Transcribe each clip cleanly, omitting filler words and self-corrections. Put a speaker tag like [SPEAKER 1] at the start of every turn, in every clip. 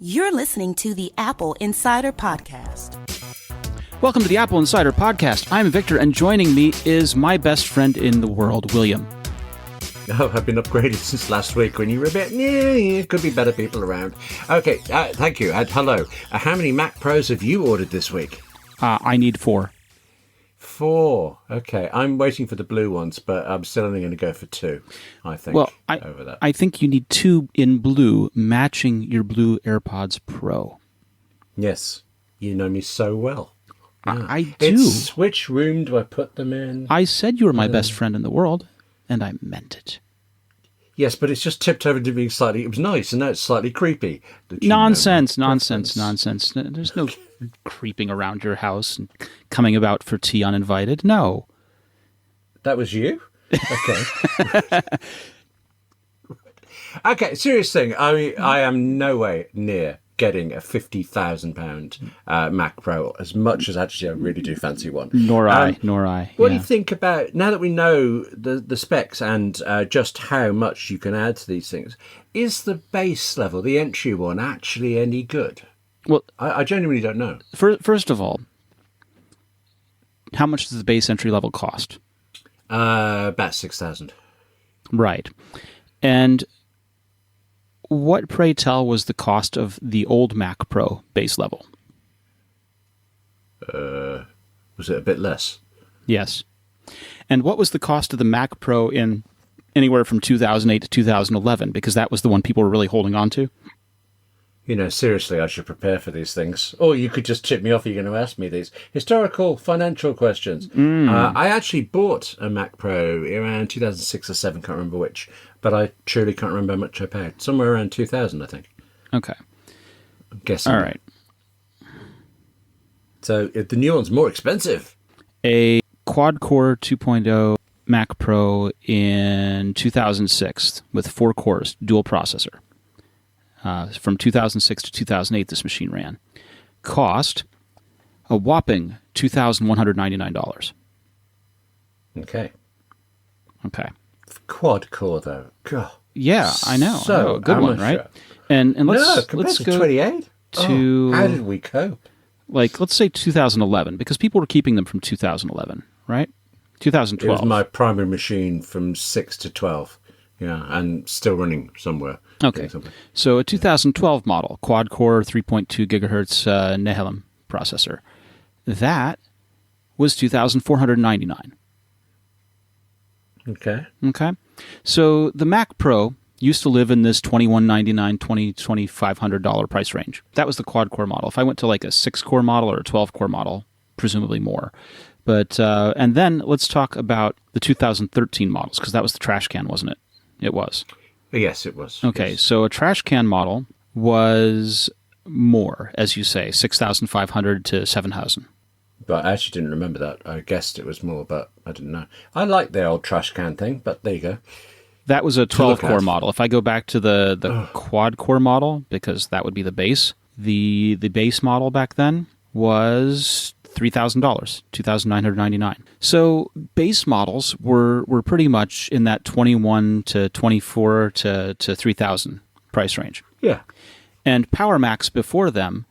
[SPEAKER 1] You're listening to the Apple Insider Podcast.
[SPEAKER 2] Welcome to the Apple Insider Podcast. I'm Victor, and joining me is my best friend in the world, William.
[SPEAKER 3] Oh, I've been upgraded since last week when you were a bit, could be better people around. Okay, thank you. Hello. How many Mac Pros have you ordered this week?
[SPEAKER 2] I need 4.
[SPEAKER 3] 4. Okay, I'm waiting for the blue ones, but I'm still only going to go for 2, I think, over that.
[SPEAKER 2] I think you need 2 in blue, matching your blue AirPods Pro.
[SPEAKER 3] Yes, you know me so well. Yeah.
[SPEAKER 2] I do.
[SPEAKER 3] Which room do I put them in?
[SPEAKER 2] I said you were my best friend in the world, and I meant it.
[SPEAKER 3] Yes, but it's just tipped over to being slightly... It was nice, and now it's slightly creepy.
[SPEAKER 2] Nonsense. There's no creeping around your house and coming about for tea uninvited. No.
[SPEAKER 3] That was you? Okay. Okay, serious thing. I mean, I am no way near getting a £50,000 Mac Pro, as much as actually I really do fancy one.
[SPEAKER 2] Nor I.
[SPEAKER 3] What do you think about, now that we know the specs and just how much you can add to these things, is the base level, the entry one, actually any good?
[SPEAKER 2] Well,
[SPEAKER 3] I genuinely don't know.
[SPEAKER 2] First of all, how much does the base entry level cost?
[SPEAKER 3] About $6,000.
[SPEAKER 2] Right. And what, pray tell, was the cost of the old Mac Pro base level?
[SPEAKER 3] Was it a bit less?
[SPEAKER 2] Yes. And what was the cost of the Mac Pro in anywhere from 2008 to 2011? Because that was the one people were really holding on to.
[SPEAKER 3] You know, seriously, I should prepare for these things. Or you could just tip me off. You're going to ask me these historical, financial questions. I actually bought a Mac Pro around 2006 or 2007, can't remember which. But I truly can't remember how much I paid. Somewhere around 2000, I think.
[SPEAKER 2] Okay.
[SPEAKER 3] I'm guessing.
[SPEAKER 2] All right.
[SPEAKER 3] So the new one's more expensive.
[SPEAKER 2] A quad-core 2.0 Mac Pro in 2006 with 4 cores, dual processor. From 2006 to 2008, this machine ran. Cost a whopping $2,199.
[SPEAKER 3] Okay. Quad core, though. God.
[SPEAKER 2] Yeah, I know.
[SPEAKER 3] So
[SPEAKER 2] a good one, right? And let's
[SPEAKER 3] go 28.
[SPEAKER 2] To
[SPEAKER 3] how did we cope?
[SPEAKER 2] Let's say 2011, because people were keeping them from 2011, right? 2012.
[SPEAKER 3] It was my primary machine from 6 to 12. Yeah, and still running somewhere.
[SPEAKER 2] Okay, so a 2012 model, quad-core 3.2 gigahertz Nehalem processor. That was $2,499. Okay. So the Mac Pro used to live in this $2,199, $2,500 price range. That was the quad-core model. If I went to like a 6-core model or a 12-core model, presumably more. But and then let's talk about the 2013 models, because that was the trash can, wasn't it? It was.
[SPEAKER 3] Yes, it was.
[SPEAKER 2] Okay,
[SPEAKER 3] yes.
[SPEAKER 2] So a trash can model was more, as you say, 6,500 to 7,000.
[SPEAKER 3] But I actually didn't remember that. I guessed it was more, but I didn't know. I like the old trash can thing, but there you go.
[SPEAKER 2] That was a 12-core model. If I go back to the quad-core model, because that would be the base, the base model back then was $3,000, $2,999. So base models were pretty much in that 21 to 24 to 3,000 price range.
[SPEAKER 3] Yeah.
[SPEAKER 2] And Power Macs before them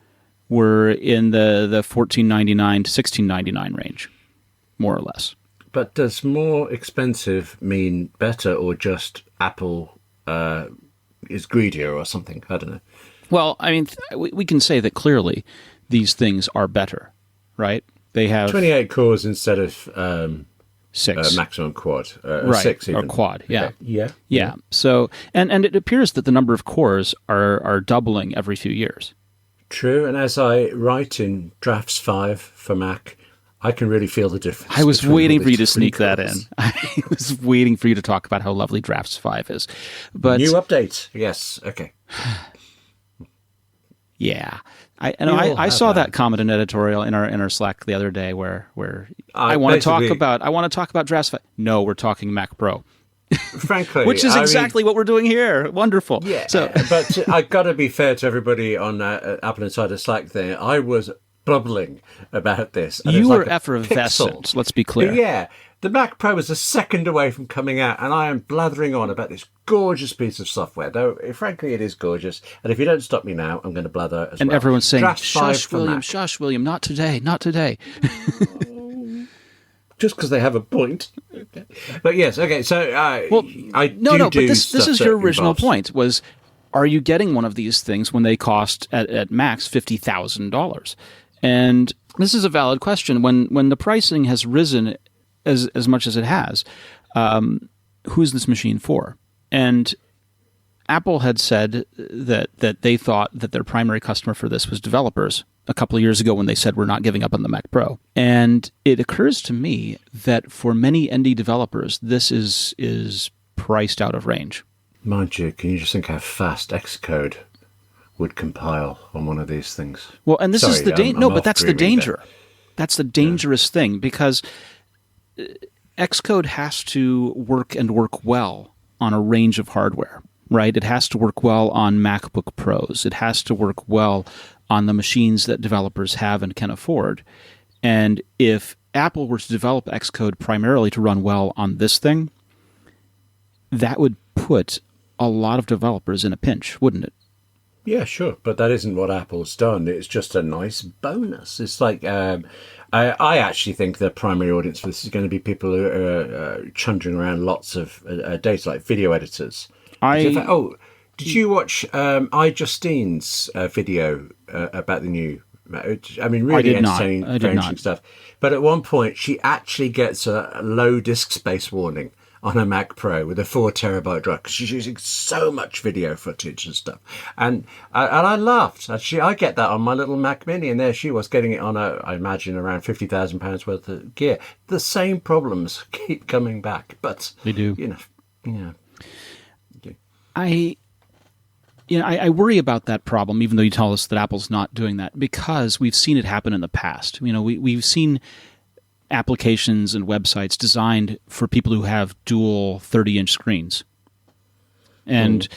[SPEAKER 2] were in the $1,499 to $1,699 range, more or less.
[SPEAKER 3] But does more expensive mean better, or just Apple is greedier or something? I don't know.
[SPEAKER 2] Well, I mean, we can say that clearly these things are better. Right? They have
[SPEAKER 3] 28 cores instead of
[SPEAKER 2] 6
[SPEAKER 3] maximum quad,
[SPEAKER 2] right?
[SPEAKER 3] 6 even.
[SPEAKER 2] Or quad, yeah.
[SPEAKER 3] Okay.
[SPEAKER 2] Yeah. So, and it appears that the number of cores are doubling every few years.
[SPEAKER 3] True, and as I write in Drafts 5 for Mac, I can really feel the difference.
[SPEAKER 2] I was waiting for you to sneak that in. I was waiting for you to talk about how lovely Drafts 5 is. But
[SPEAKER 3] new update, yes, okay.
[SPEAKER 2] Yeah. I saw that comment in editorial in our Slack the other day where I want to talk about Drafts 5. No, we're talking Mac Pro.
[SPEAKER 3] Frankly,
[SPEAKER 2] which is exactly what we're doing here. Wonderful.
[SPEAKER 3] Yeah. So, but I got to be fair to everybody on Apple Insider Slack. There, I was bubbling about this. And
[SPEAKER 2] You
[SPEAKER 3] it's
[SPEAKER 2] were
[SPEAKER 3] like a
[SPEAKER 2] effervescent,
[SPEAKER 3] pixel.
[SPEAKER 2] let's be clear.
[SPEAKER 3] Yeah. The Mac Pro is a second away from coming out, and I am blathering on about this gorgeous piece of software. Though, frankly, it is gorgeous. And if you don't stop me now, I'm going to blather as well.
[SPEAKER 2] And everyone's saying,
[SPEAKER 3] Draft 5
[SPEAKER 2] shush,
[SPEAKER 3] for
[SPEAKER 2] William,
[SPEAKER 3] Mac.
[SPEAKER 2] shush, William, not today, not today.
[SPEAKER 3] Just because they have a point. But yes, okay, so
[SPEAKER 2] But this is your original point, was, are you getting one of these things when they cost at max $50,000? And this is a valid question. When the pricing has risen as much as it has, who's this machine for? And Apple had said that they thought that their primary customer for this was developers a couple of years ago when they said we're not giving up on the Mac Pro. And it occurs to me that for many indie developers, this is priced out of range.
[SPEAKER 3] Mind you, can you just think how fast Xcode would compile on one of these things?
[SPEAKER 2] Well, and this is the danger. No, but that's the danger.
[SPEAKER 3] There.
[SPEAKER 2] That's the dangerous thing, because Xcode has to work and work well on a range of hardware, right? It has to work well on MacBook Pros. It has to work well on the machines that developers have and can afford. And if Apple were to develop Xcode primarily to run well on this thing, that would put a lot of developers in a pinch, wouldn't it?
[SPEAKER 3] Yeah, sure, but that isn't what Apple's done. It's just a nice bonus. It's like I actually think the primary audience for this is going to be people who are chundering around lots of data, like video editors. Did you watch iJustine's video about the new? I mean, really entertaining stuff. But at one point, she actually gets a low disk space warning on a Mac Pro with a 4 terabyte drive, because she's using so much video footage and stuff. And I laughed. Actually, I get that on my little Mac Mini, and there she was getting it on I imagine, around £50,000 worth of gear. The same problems keep coming back, but
[SPEAKER 2] they do. I worry about that problem, even though you tell us that Apple's not doing that, because we've seen it happen in the past. We've seen applications and websites designed for people who have dual 30-inch screens. And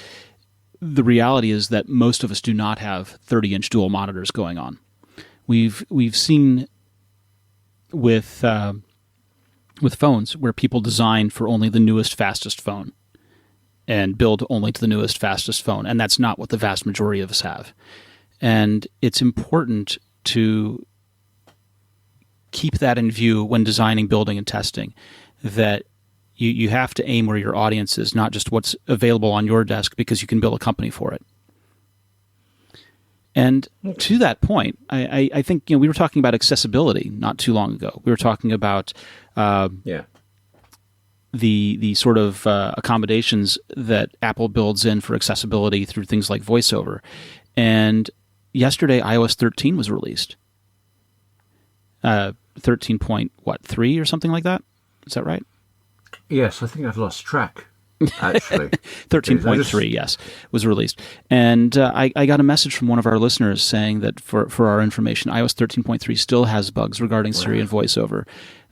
[SPEAKER 2] the reality is that most of us do not have 30-inch dual monitors going on. We've seen with phones where people design for only the newest, fastest phone and build only to the newest, fastest phone. And that's not what the vast majority of us have. And it's important to keep that in view when designing, building, and testing, that you have to aim where your audience is, not just what's available on your desk, because you can build a company for it. And to that point, I think we were talking about accessibility not too long ago. We were talking about the sort of accommodations that Apple builds in for accessibility through things like VoiceOver. And yesterday, iOS 13 was released. 13.3 or something like that? Is that right?
[SPEAKER 3] Yes, I think I've lost track, actually.
[SPEAKER 2] 13.3, yes, was released. And I got a message from one of our listeners saying that for our information, iOS 13.3 still has bugs regarding Siri and VoiceOver,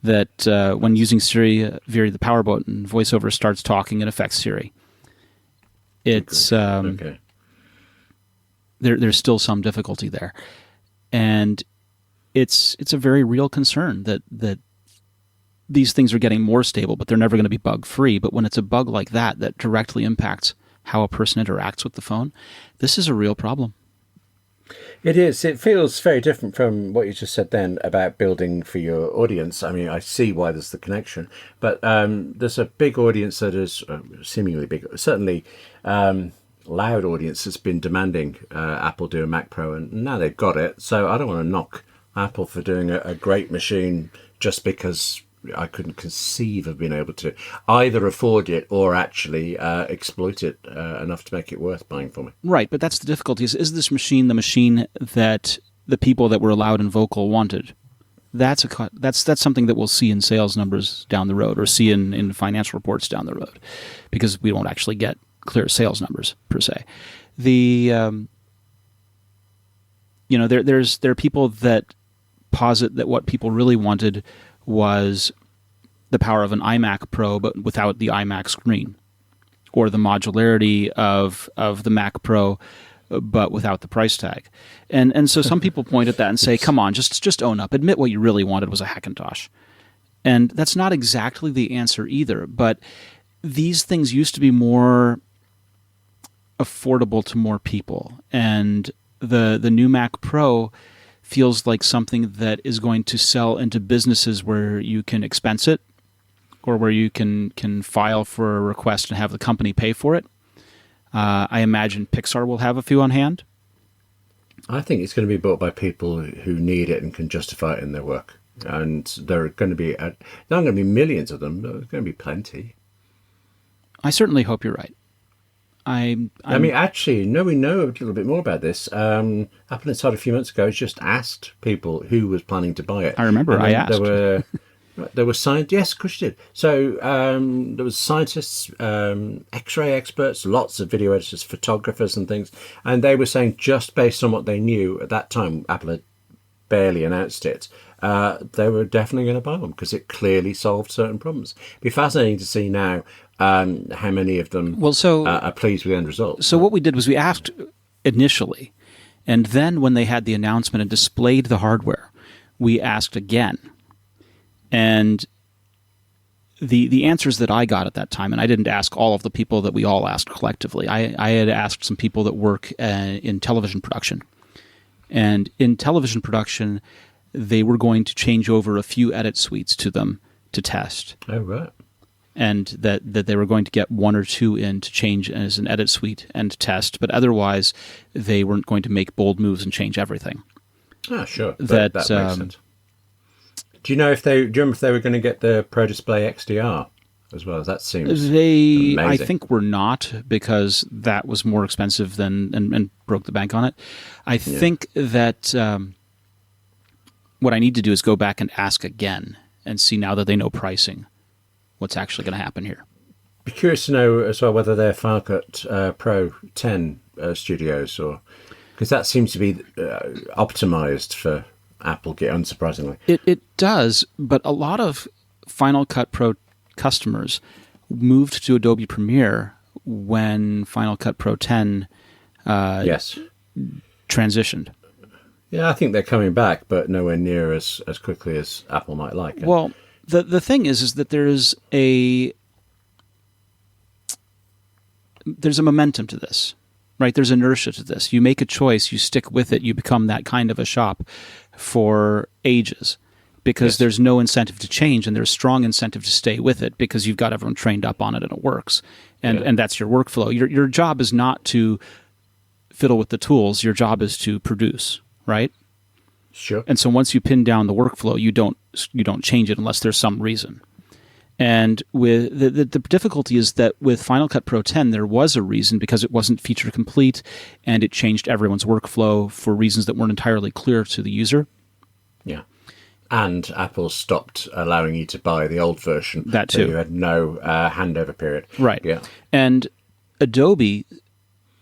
[SPEAKER 2] that when using Siri via the power button, VoiceOver starts talking and affects Siri. It's there's still some difficulty there. And it's a very real concern that these things are getting more stable, but they're never going to be bug-free. But when it's a bug like that directly impacts how a person interacts with the phone, this is a real problem.
[SPEAKER 3] It is. It feels very different from what you just said then about building for your audience. I mean, I see why there's the connection, but there's a big audience that is seemingly big, certainly loud audience that's been demanding Apple do a Mac Pro, and now they've got it. So I don't want to knock Apple for doing a great machine just because I couldn't conceive of being able to either afford it or actually exploit it enough to make it worth buying for me.
[SPEAKER 2] Right, but that's the difficulty. Is this machine the machine that the people that were loud and vocal wanted? That's something that we'll see in sales numbers down the road, or see in financial reports down the road, because we won't actually get clear sales numbers per se. There are people that posit that what people really wanted was the power of an iMac Pro, but without the iMac screen, or the modularity of the Mac Pro, but without the price tag. And so some people point at that and say, come on, just own up. Admit what you really wanted was a Hackintosh. And that's not exactly the answer either, but these things used to be more affordable to more people. And the new Mac Pro feels like something that is going to sell into businesses where you can expense it or where you can file for a request and have the company pay for it. I imagine Pixar will have a few on hand.
[SPEAKER 3] I think it's going to be bought by people who need it and can justify it in their work. And there are going to be, there aren't going to be millions of them, but there's going to be plenty.
[SPEAKER 2] I certainly hope you're right. I mean,
[SPEAKER 3] actually, no, we know a little bit more about this. AppleInsider a few months ago just asked people who was planning to buy it.
[SPEAKER 2] I remember I asked.
[SPEAKER 3] There were scientists. Yes, of course you did. So there was scientists, X-ray experts, lots of video editors, photographers and things. And they were saying just based on what they knew at that time, Apple had barely announced it, they were definitely going to buy them because it clearly solved certain problems. It'd be fascinating to see now how many of them are pleased with the end result.
[SPEAKER 2] So what we did was we asked initially, and then when they had the announcement and displayed the hardware, we asked again. And the answers that I got at that time, and I didn't ask all of the people that we all asked collectively. I had asked some people that work in television production. And in television production, they were going to change over a few edit suites to them to test.
[SPEAKER 3] Oh, right.
[SPEAKER 2] And that they were going to get one or two in to change as an edit suite and test, but otherwise they weren't going to make bold moves and change everything.
[SPEAKER 3] Ah, sure. That makes sense. Do you remember if they were going to get the Pro Display XDR as well? That seems amazing.
[SPEAKER 2] I think were not, because that was more expensive than and broke the bank on it. I think that what I need to do is go back and ask again and see, now that they know pricing, what's actually going to happen here.
[SPEAKER 3] Be curious to know as well whether they're Final Cut Pro 10 studios, or because that seems to be optimized for Apple, unsurprisingly.
[SPEAKER 2] It does, but a lot of Final Cut Pro customers moved to Adobe Premiere when Final Cut Pro 10 transitioned.
[SPEAKER 3] Yeah, I think they're coming back, but nowhere near as quickly as Apple might like.
[SPEAKER 2] Well, the thing is that there's a momentum to this, right? There's inertia to this. You make a choice, you stick with it, you become that kind of a shop for ages, because there's no incentive to change, and there's strong incentive to stay with it because you've got everyone trained up on it and it works. And that's your workflow. Your job is not to fiddle with the tools. Your job is to produce, right?
[SPEAKER 3] Sure.
[SPEAKER 2] And so once you pin down the workflow, you don't change it unless there's some reason. And with the difficulty is that with Final Cut Pro 10, there was a reason, because it wasn't feature complete, and it changed everyone's workflow for reasons that weren't entirely clear to the user.
[SPEAKER 3] Yeah. And Apple stopped allowing you to buy the old version.
[SPEAKER 2] That too.
[SPEAKER 3] So you had no handover period.
[SPEAKER 2] Right.
[SPEAKER 3] Yeah.
[SPEAKER 2] And Adobe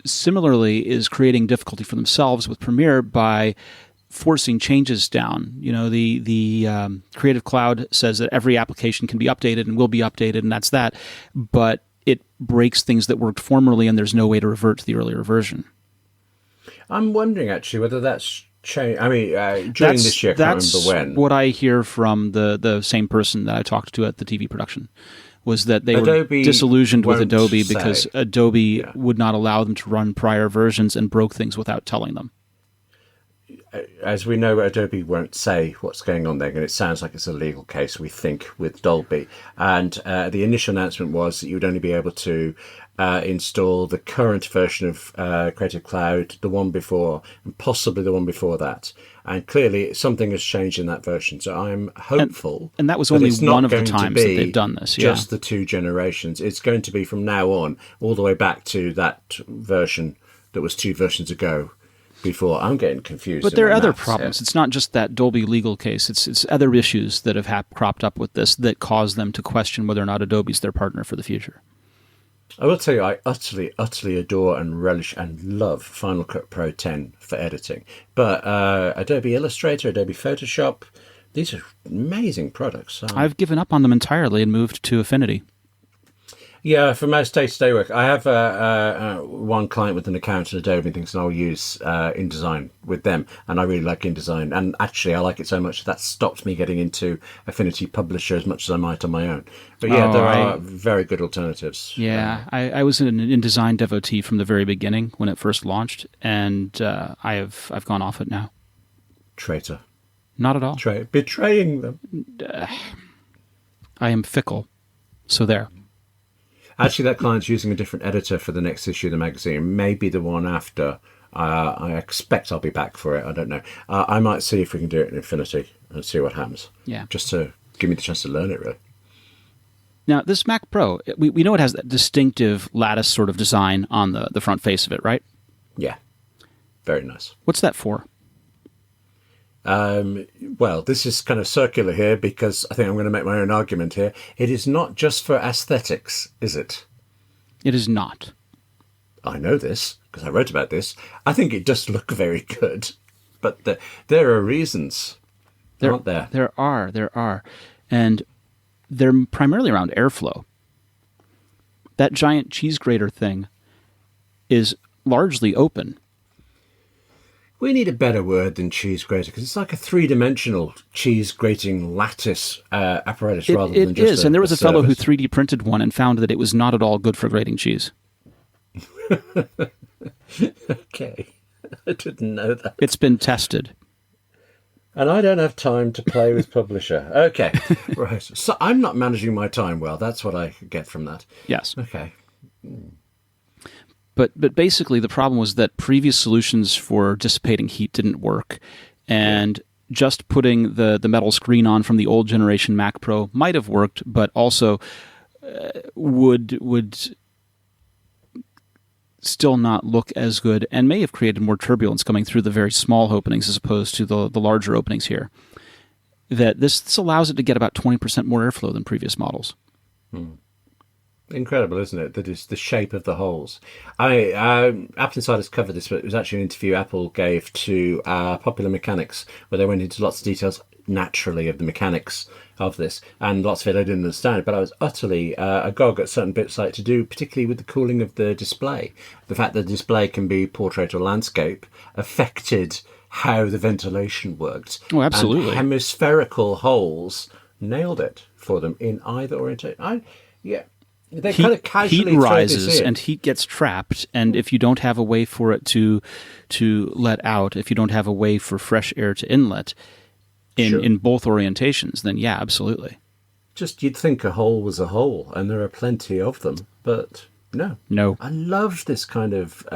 [SPEAKER 2] similarly is creating difficulty for themselves with Premiere by forcing changes down. You know, the Creative Cloud says that every application can be updated and will be updated, and that's that. But it breaks things that worked formerly, and there's no way to revert to the earlier version.
[SPEAKER 3] I'm wondering, actually, whether that's changed. I mean, during this year, I can't remember when.
[SPEAKER 2] That's what I hear from the same person that I talked to at the TV production, was that they were disillusioned with Adobe because Adobe would not allow them to run prior versions and broke things without telling them.
[SPEAKER 3] As we know, Adobe won't say what's going on there, and it sounds like it's a legal case, we think, with Dolby. And the initial announcement was that you would only be able to install the current version of Creative Cloud, the one before, and possibly the one before that. And clearly, something has changed in that version. So I'm hopeful.
[SPEAKER 2] And that was only one of the times that they've done this.
[SPEAKER 3] Just the two generations. It's going to be from now on, all the way back to that version that was 2 versions ago. Before. I'm getting confused.
[SPEAKER 2] But there are other problems. Yeah. It's not just that Dolby legal case. It's other issues that have cropped up with this that cause them to question whether or not Adobe's their partner for the future.
[SPEAKER 3] I will tell you, I utterly adore and relish and love Final Cut Pro 10 for editing. But Adobe Illustrator, Adobe Photoshop, these are amazing products.
[SPEAKER 2] I've given up on them entirely and moved to Affinity.
[SPEAKER 3] Yeah, for most day-to-day work, I have one client with an account at Adobe and things, and I'll use InDesign with them, and I really like InDesign. And actually, I like it so much that stopped me getting into Affinity Publisher as much as I might on my own. But yeah, there are very good alternatives.
[SPEAKER 2] Yeah, I was an InDesign devotee from the very beginning when it first launched, and I've gone off it now.
[SPEAKER 3] Traitor.
[SPEAKER 2] Not at all.
[SPEAKER 3] Betraying them.
[SPEAKER 2] I am fickle. So there.
[SPEAKER 3] Actually, that client's using a different editor for the next issue of the magazine. Maybe the one after. I expect I'll be back for it. I don't know. I might see if we can do it in Infinity and see what happens.
[SPEAKER 2] Yeah.
[SPEAKER 3] Just to give me the chance to learn it, really.
[SPEAKER 2] Now, this Mac Pro, we know it has that distinctive lattice sort of design on the front face of it, right?
[SPEAKER 3] Yeah. Very nice.
[SPEAKER 2] What's that for?
[SPEAKER 3] Well, this is kind of circular here because I think I'm going to make my own argument here. It is not just for aesthetics, is it?
[SPEAKER 2] It is not.
[SPEAKER 3] I know this because I wrote about this. I think it does look very good, but there are reasons, aren't there?
[SPEAKER 2] There are. And they're primarily around airflow. That giant cheese grater thing is largely open.
[SPEAKER 3] We need a better word than cheese grater because it's like a three-dimensional cheese grating lattice apparatus rather than just
[SPEAKER 2] It is, and there was a fellow who
[SPEAKER 3] surface.
[SPEAKER 2] 3D printed one and found that it was not at all good for grating cheese.
[SPEAKER 3] Okay, I didn't know that.
[SPEAKER 2] It's been tested.
[SPEAKER 3] And I don't have time to play with Publisher. Okay, right. So I'm not managing my time well. That's what I get from that.
[SPEAKER 2] Yes.
[SPEAKER 3] Okay.
[SPEAKER 2] But basically the problem was that previous solutions for dissipating heat didn't work, and just putting the metal screen on from the old generation Mac Pro might have worked, but also would still not look as good and may have created more turbulence coming through the very small openings as opposed to the larger openings here. That this allows it to get about 20% more airflow than previous models.
[SPEAKER 3] Incredible, isn't it? That is the shape of the holes. AppleInsider's covered this, but it was actually an interview Apple gave to Popular Mechanics, where they went into lots of details, naturally, of the mechanics of this, and lots of it I didn't understand, but I was utterly agog at certain bits like to do, particularly with the cooling of the display. The fact that the display can be portrait or landscape affected how the ventilation worked.
[SPEAKER 2] Oh, absolutely.
[SPEAKER 3] And hemispherical holes nailed it for them in either orientation. They kind of casually
[SPEAKER 2] heat
[SPEAKER 3] throw
[SPEAKER 2] rises
[SPEAKER 3] this in.
[SPEAKER 2] and heat gets trapped, and if you don't have a way for it to let out, if you don't have a way for fresh air to inlet in both orientations, then yeah, absolutely.
[SPEAKER 3] Just you'd think a hole was a hole, and there are plenty of them, but no.
[SPEAKER 2] I
[SPEAKER 3] love this kind of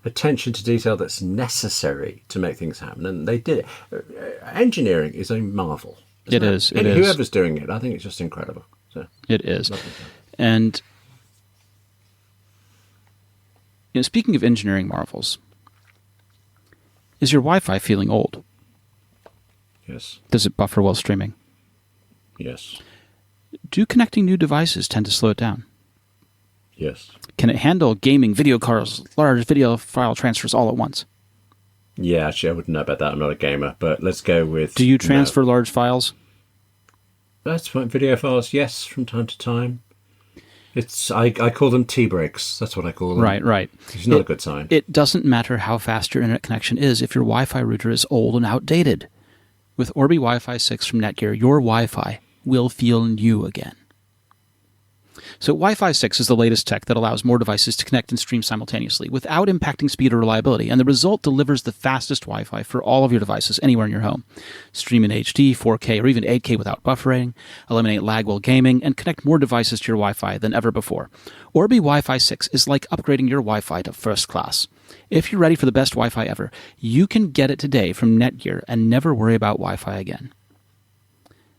[SPEAKER 3] attention to detail that's necessary to make things happen, and they did it. Engineering is a marvel.
[SPEAKER 2] It is.
[SPEAKER 3] And whoever's doing it, I think it's just incredible. So,
[SPEAKER 2] it is. And speaking of engineering marvels, is your Wi-Fi feeling old?
[SPEAKER 3] Yes.
[SPEAKER 2] Does it buffer while streaming?
[SPEAKER 3] Yes.
[SPEAKER 2] Do connecting new devices tend to slow it down?
[SPEAKER 3] Yes.
[SPEAKER 2] Can it handle gaming, video cards, large video file transfers all at once?
[SPEAKER 3] Yeah, actually, I wouldn't know about that. I'm not a gamer, but let's go with...
[SPEAKER 2] Do you transfer large files?
[SPEAKER 3] That's fine. Video files, yes, from time to time. I call them tea breaks. That's what I call them.
[SPEAKER 2] Right.
[SPEAKER 3] It's not a good sign.
[SPEAKER 2] It doesn't matter how fast your internet connection is if your Wi-Fi router is old and outdated. With Orbi Wi-Fi 6 from Netgear, your Wi-Fi will feel new again. So Wi-Fi 6 is the latest tech that allows more devices to connect and stream simultaneously without impacting speed or reliability, and the result delivers the fastest Wi-Fi for all of your devices anywhere in your home. Stream in HD, 4K, or even 8K without buffering, eliminate lag while gaming, and connect more devices to your Wi-Fi than ever before. Orbi Wi-Fi 6 is like upgrading your Wi-Fi to first class. If you're ready for the best Wi-Fi ever, you can get it today from Netgear and never worry about Wi-Fi again.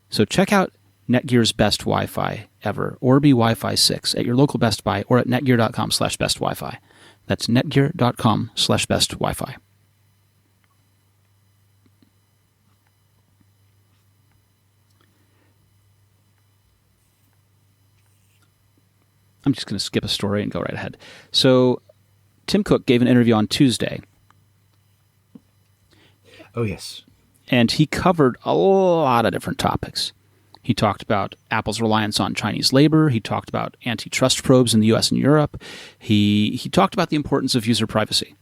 [SPEAKER 2] So check out Netgear's best Wi-Fi ever, Orbi Wi-Fi 6, at your local Best Buy or at netgear.com/best Wi-Fi. That's netgear.com/best Wi-Fi. I'm just going to skip a story and go right ahead. So Tim Cook gave an interview on Tuesday.
[SPEAKER 3] Oh, yes.
[SPEAKER 2] And he covered a lot of different topics. He talked about Apple's reliance on Chinese labor. He talked about antitrust probes in the US and Europe. He talked about the importance of user privacy.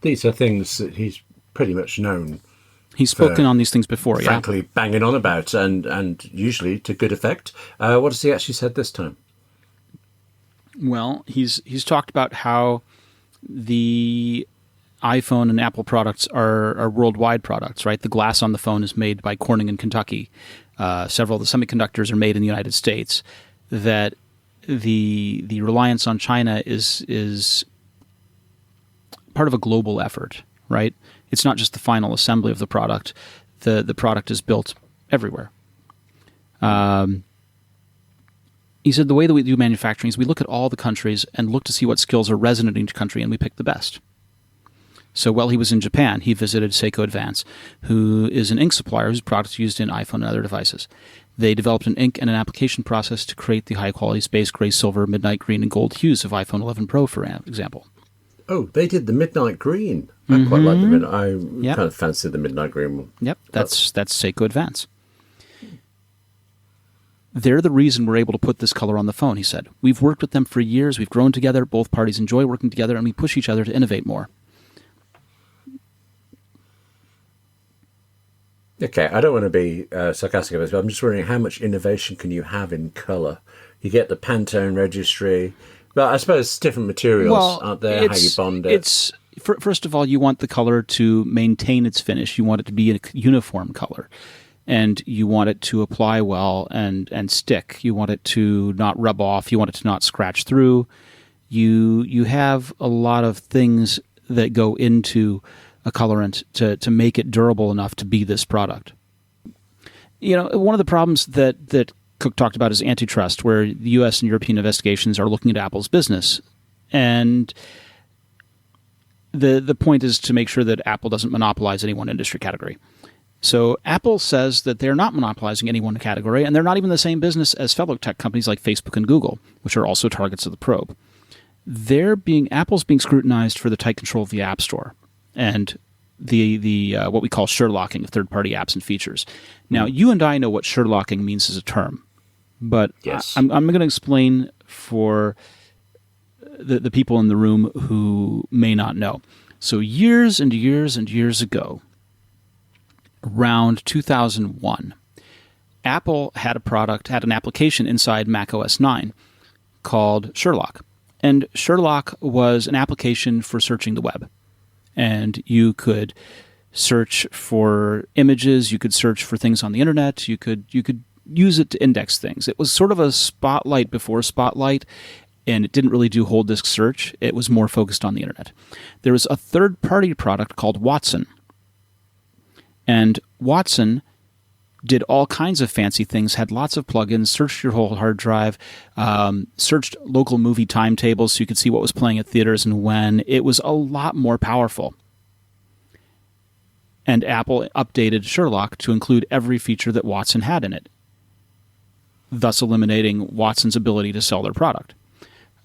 [SPEAKER 3] These are things that he's pretty much known.
[SPEAKER 2] He's spoken on these things before,
[SPEAKER 3] frankly, banging on about, and usually to good effect. What has he actually said this time?
[SPEAKER 2] Well, he's talked about how the iPhone and Apple products are worldwide products, right? The glass on the phone is made by Corning in Kentucky. Several of the semiconductors are made in the United States. That the reliance on China is part of a global effort, right? It's not just the final assembly of the product. The product is built everywhere. He said the way that we do manufacturing is we look at all the countries and look to see what skills are resonant in each country, and we pick the best. So while he was in Japan, he visited Seiko Advance, who is an ink supplier whose products are used in iPhone and other devices. They developed an ink and an application process to create the high-quality space gray, silver, midnight green, and gold hues of iPhone 11 Pro, for example.
[SPEAKER 3] Oh, they did the midnight green. I quite like the midnight. I kind of fancy the midnight green one.
[SPEAKER 2] Yep, that's Seiko Advance. They're the reason we're able to put this color on the phone, he said. We've worked with them for years. We've grown together. Both parties enjoy working together, and we push each other to innovate more.
[SPEAKER 3] Okay, I don't want to be sarcastic about this, but I'm just wondering how much innovation can you have in colour? You get the Pantone registry, but I suppose it's different materials, aren't there? How you bond it.
[SPEAKER 2] First of all, you want the color to maintain its finish. You want it to be a uniform color. And you want it to apply well and stick. You want it to not rub off. You want it to not scratch through. You have a lot of things that go into a colorant to make it durable enough to be this product. You know, one of the problems that Cook talked about is antitrust, where the U.S. and European investigations are looking at Apple's business. And the point is to make sure that Apple doesn't monopolize any one industry category. So Apple says that they're not monopolizing any one category, and they're not even the same business as fellow tech companies like Facebook and Google, which are also targets of the probe. Apple's being scrutinized for the tight control of the App Store and the what we call Sherlocking of third-party apps and features. Now, you and I know what Sherlocking means as a term, but
[SPEAKER 3] yes.
[SPEAKER 2] I'm going to explain for the people in the room who may not know. So years and years and years ago, around 2001, Apple had an application inside Mac OS 9 called Sherlock. And Sherlock was an application for searching the web. And you could search for images, you could search for things on the internet, you could use it to index things. It was sort of a Spotlight before Spotlight, and it didn't really do whole disk search. It was more focused on the internet. There was a third-party product called Watson. And Watson did all kinds of fancy things, had lots of plugins, searched your whole hard drive, searched local movie timetables so you could see what was playing at theaters and when. It was a lot more powerful. And Apple updated Sherlock to include every feature that Watson had in it, thus eliminating Watson's ability to sell their product.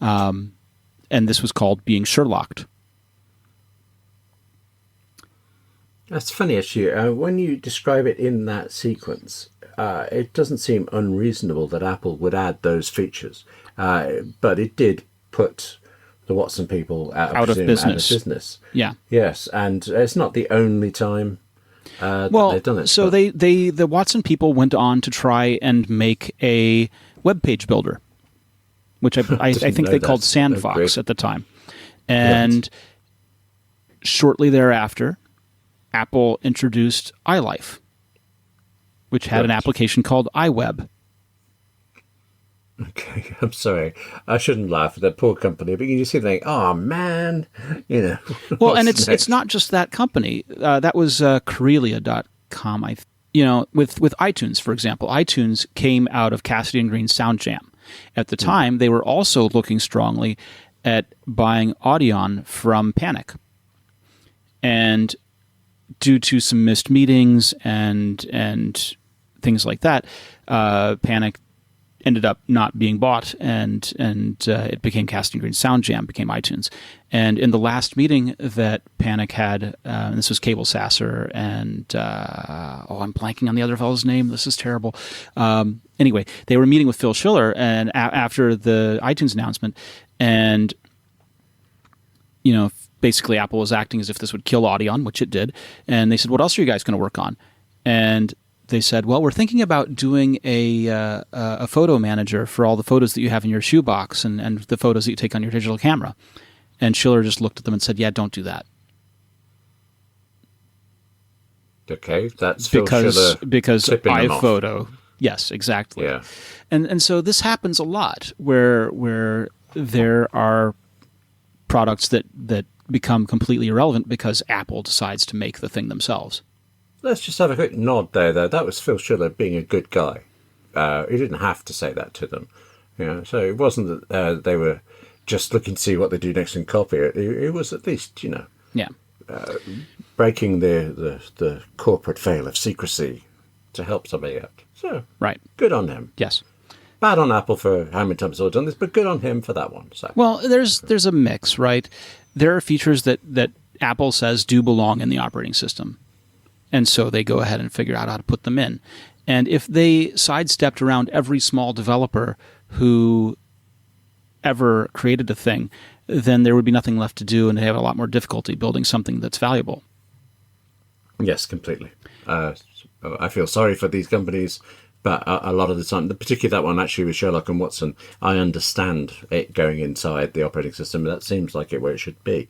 [SPEAKER 2] And this was called being Sherlocked.
[SPEAKER 3] That's funny, actually. When you describe it in that sequence, it doesn't seem unreasonable that Apple would add those features. But it did put the Watson people out of business.
[SPEAKER 2] Yeah.
[SPEAKER 3] Yes, and it's not the only time that they've done it.
[SPEAKER 2] So the Watson people went on to try and make a web page builder, which I think they called Sandfox at the time. And shortly thereafter, Apple introduced iLife, which had an application called iWeb.
[SPEAKER 3] Okay, I'm sorry. I shouldn't laugh at that poor company, but you see them think, oh, man, you know.
[SPEAKER 2] Well, and it's not just that company. That was Karelia.com. With iTunes, for example. iTunes came out of Cassidy and Green's Sound Jam. At the time, they were also looking strongly at buying Audion from Panic. And due to some missed meetings and things like that, Panic ended up not being bought, and it became Casting Green. Sound Jam became iTunes. And in the last meeting that Panic had, and this was Cable Sasser and I'm blanking on the other fellow's name. This is terrible. Anyway, they were meeting with Phil Schiller and after the iTunes announcement, and basically Apple was acting as if this would kill Audion, which it did. And they said, "What else are you guys going to work on?" And they said, "Well, we're thinking about doing a photo manager for all the photos that you have in your shoebox and the photos that you take on your digital camera." And Schiller just looked at them and said, "Yeah, don't do that."
[SPEAKER 3] Okay, that's Phil Schiller
[SPEAKER 2] because
[SPEAKER 3] tipping them off.
[SPEAKER 2] iPhoto. Yes, exactly.
[SPEAKER 3] Yeah.
[SPEAKER 2] And so this happens a lot where there are products that become completely irrelevant because Apple decides to make the thing themselves.
[SPEAKER 3] Let's just have a quick nod there, though. That was Phil Schiller being a good guy. He didn't have to say that to them. So it wasn't that they were just looking to see what they do next and copy it. It was at least,
[SPEAKER 2] Yeah.
[SPEAKER 3] Breaking the corporate veil of secrecy to help somebody out. So,
[SPEAKER 2] right.
[SPEAKER 3] Good on him.
[SPEAKER 2] Yes.
[SPEAKER 3] Bad on Apple for how many times they've done this, but good on him for that one. So.
[SPEAKER 2] Well, there's a mix, right? There are features that Apple says do belong in the operating system. And so they go ahead and figure out how to put them in. And if they sidestepped around every small developer who ever created a thing, then there would be nothing left to do, and they have a lot more difficulty building something that's valuable.
[SPEAKER 3] Yes, completely. I feel sorry for these companies, but a lot of the time, particularly that one actually with Sherlock and Watson, I understand it going inside the operating system. That seems like it where it should be.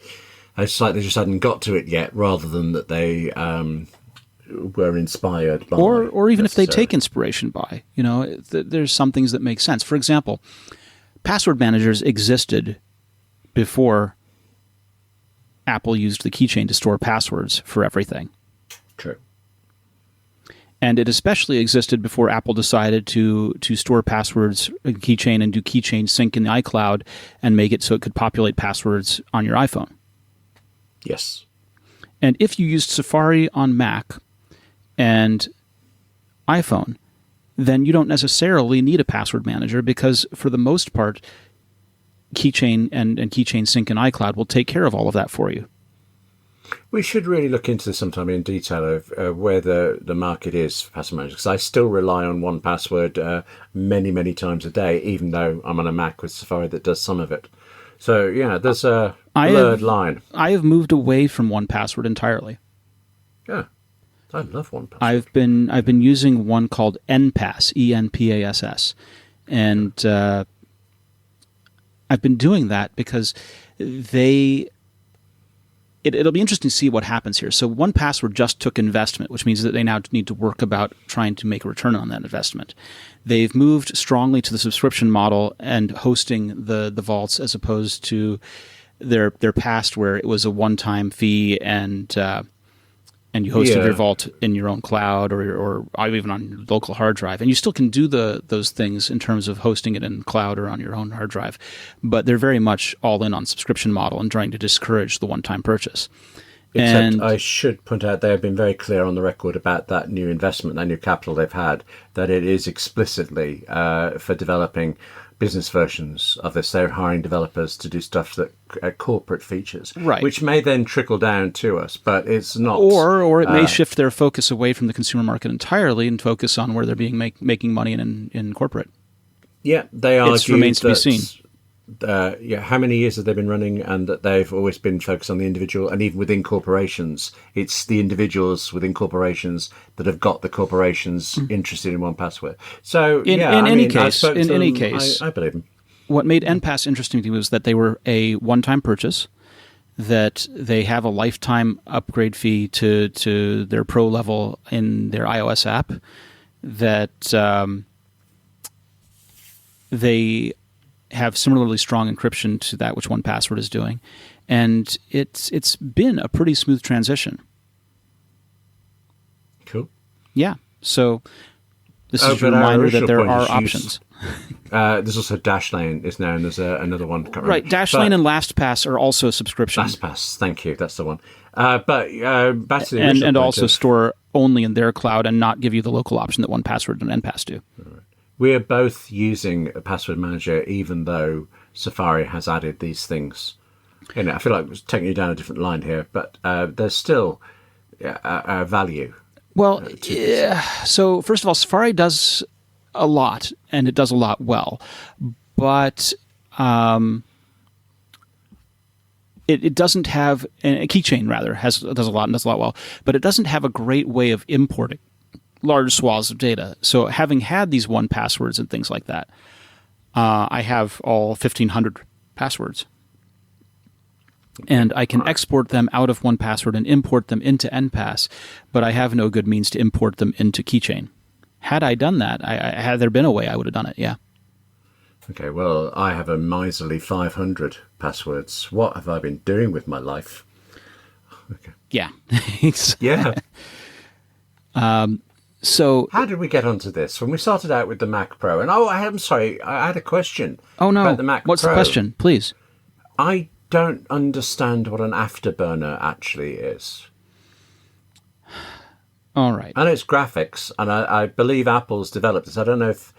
[SPEAKER 3] It's like they just hadn't got to it yet, rather than that they were inspired by.
[SPEAKER 2] Or even if they take inspiration by. There's some things that make sense. For example, password managers existed before Apple used the keychain to store passwords for everything.
[SPEAKER 3] True.
[SPEAKER 2] And it especially existed before Apple decided to store passwords in Keychain and do Keychain sync in the iCloud and make it so it could populate passwords on your iPhone.
[SPEAKER 3] Yes.
[SPEAKER 2] And if you used Safari on Mac and iPhone, then you don't necessarily need a password manager because for the most part, Keychain and Keychain sync in iCloud will take care of all of that for you.
[SPEAKER 3] We should really look into this sometime in detail of where the market is for password managers, because I still rely on 1Password many, many times a day, even though I'm on a Mac with Safari that does some of it. So, yeah, there's a blurred line.
[SPEAKER 2] I have moved away from 1Password entirely.
[SPEAKER 3] Yeah, I love 1Password.
[SPEAKER 2] I've been using one called NPass, ENPASS, and I've been doing that because it'll be interesting to see what happens here. So 1Password just took investment, which means that they now need to work about trying to make a return on that investment. They've moved strongly to the subscription model and hosting the vaults as opposed to their past where it was a one-time fee and you hosted your vault in your own cloud or even on your local hard drive. And you still can do those things in terms of hosting it in cloud or on your own hard drive. But they're very much all in on subscription model and trying to discourage the one-time purchase.
[SPEAKER 3] Except I should point out they have been very clear on the record about that new investment, that new capital they've had, that it is explicitly for developing business versions of this. They're hiring developers to do stuff that corporate features,
[SPEAKER 2] right,
[SPEAKER 3] which may then trickle down to us, but it's not.
[SPEAKER 2] Or it may shift their focus away from the consumer market entirely and focus on where they're being making money in corporate.
[SPEAKER 3] Yeah, they argue
[SPEAKER 2] it remains to be seen.
[SPEAKER 3] How many years have they been running, and that they've always been focused on the individual, and even within corporations, it's the individuals within corporations that have got the corporations interested in 1Password. So
[SPEAKER 2] in any case,
[SPEAKER 3] I believe them.
[SPEAKER 2] What made NPass interesting to me was that they were a one-time purchase, that they have a lifetime upgrade fee to their pro level in their iOS app, that they have similarly strong encryption to that which 1Password is doing, and it's been a pretty smooth transition.
[SPEAKER 3] Cool.
[SPEAKER 2] Yeah. So this is a reminder that there are options.
[SPEAKER 3] There's also Dashlane is now, and there's another one.
[SPEAKER 2] Right. Dashlane and LastPass are also subscription.
[SPEAKER 3] LastPass, thank you. That's the one. But back to the
[SPEAKER 2] and also store only in their cloud and not give you the local option that 1Password and NPass do.
[SPEAKER 3] Right. we're both using a password manager, even though Safari has added these things. I feel like it's taking you down a different line here, but there's still a value.
[SPEAKER 2] Well, yeah. So first of all, Safari does a lot, and it does a lot well, but it doesn't have a keychain. Rather, does a lot and does a lot well, but it doesn't have a great way of importing large swaths of data. So having had these 1Passwords and things like that, I have all 1,500 passwords. And I can export them out of 1Password and import them into NPass, but I have no good means to import them into Keychain. Had I done that, had there been a way, I would have done it, yeah.
[SPEAKER 3] Okay, well, I have a miserly 500 passwords. What have I been doing with my life? Okay.
[SPEAKER 2] Yeah.
[SPEAKER 3] Yeah.
[SPEAKER 2] So
[SPEAKER 3] how did we get onto this? When we started out with the Mac Pro, and I'm sorry, I had a question.
[SPEAKER 2] Oh no,
[SPEAKER 3] about the Mac
[SPEAKER 2] what's
[SPEAKER 3] Pro.
[SPEAKER 2] the question, please?
[SPEAKER 3] I don't understand what an afterburner actually is.
[SPEAKER 2] All right.
[SPEAKER 3] I know it's graphics, and I believe Apple's developed this. I don't know if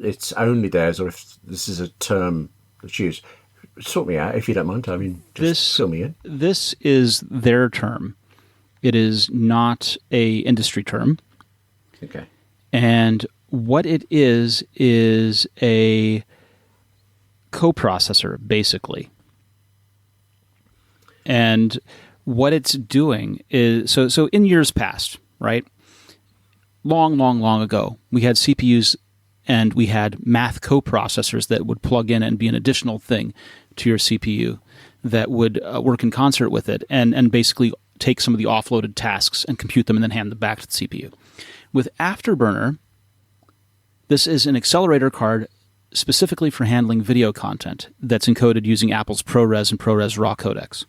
[SPEAKER 3] it's only theirs or if this is a term that's used. Sort me out, if you don't mind. I mean, just fill me in.
[SPEAKER 2] This is their term. It is not a industry term.
[SPEAKER 3] Okay.
[SPEAKER 2] And what it is a coprocessor, basically. And what it's doing is, so in years past, right? Long ago, we had CPUs and we had math coprocessors that would plug in and be an additional thing to your CPU that would work in concert with it and basically take some of the offloaded tasks and compute them and then hand them back to the CPU. With Afterburner, this is an accelerator card specifically for handling video content that's encoded using Apple's ProRes and ProRes RAW codecs.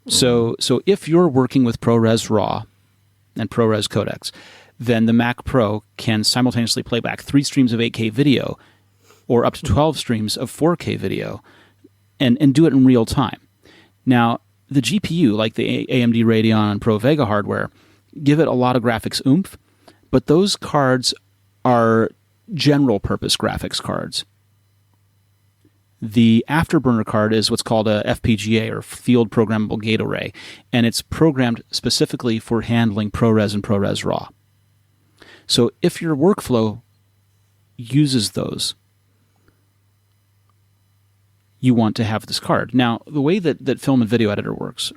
[SPEAKER 2] So if you're working with ProRes RAW and ProRes codecs, then the Mac Pro can simultaneously play back 3 streams of 8K video or up to 12 streams of 4K video and do it in real time. Now, the GPU, like the AMD Radeon and Pro Vega hardware, give it a lot of graphics oomph, but those cards are general purpose graphics cards. The Afterburner card is what's called a FPGA, or Field Programmable Gate Array, and it's programmed specifically for handling ProRes and ProRes RAW. So if your workflow uses those, you want to have this card. Now, the way that Film and Video Editor works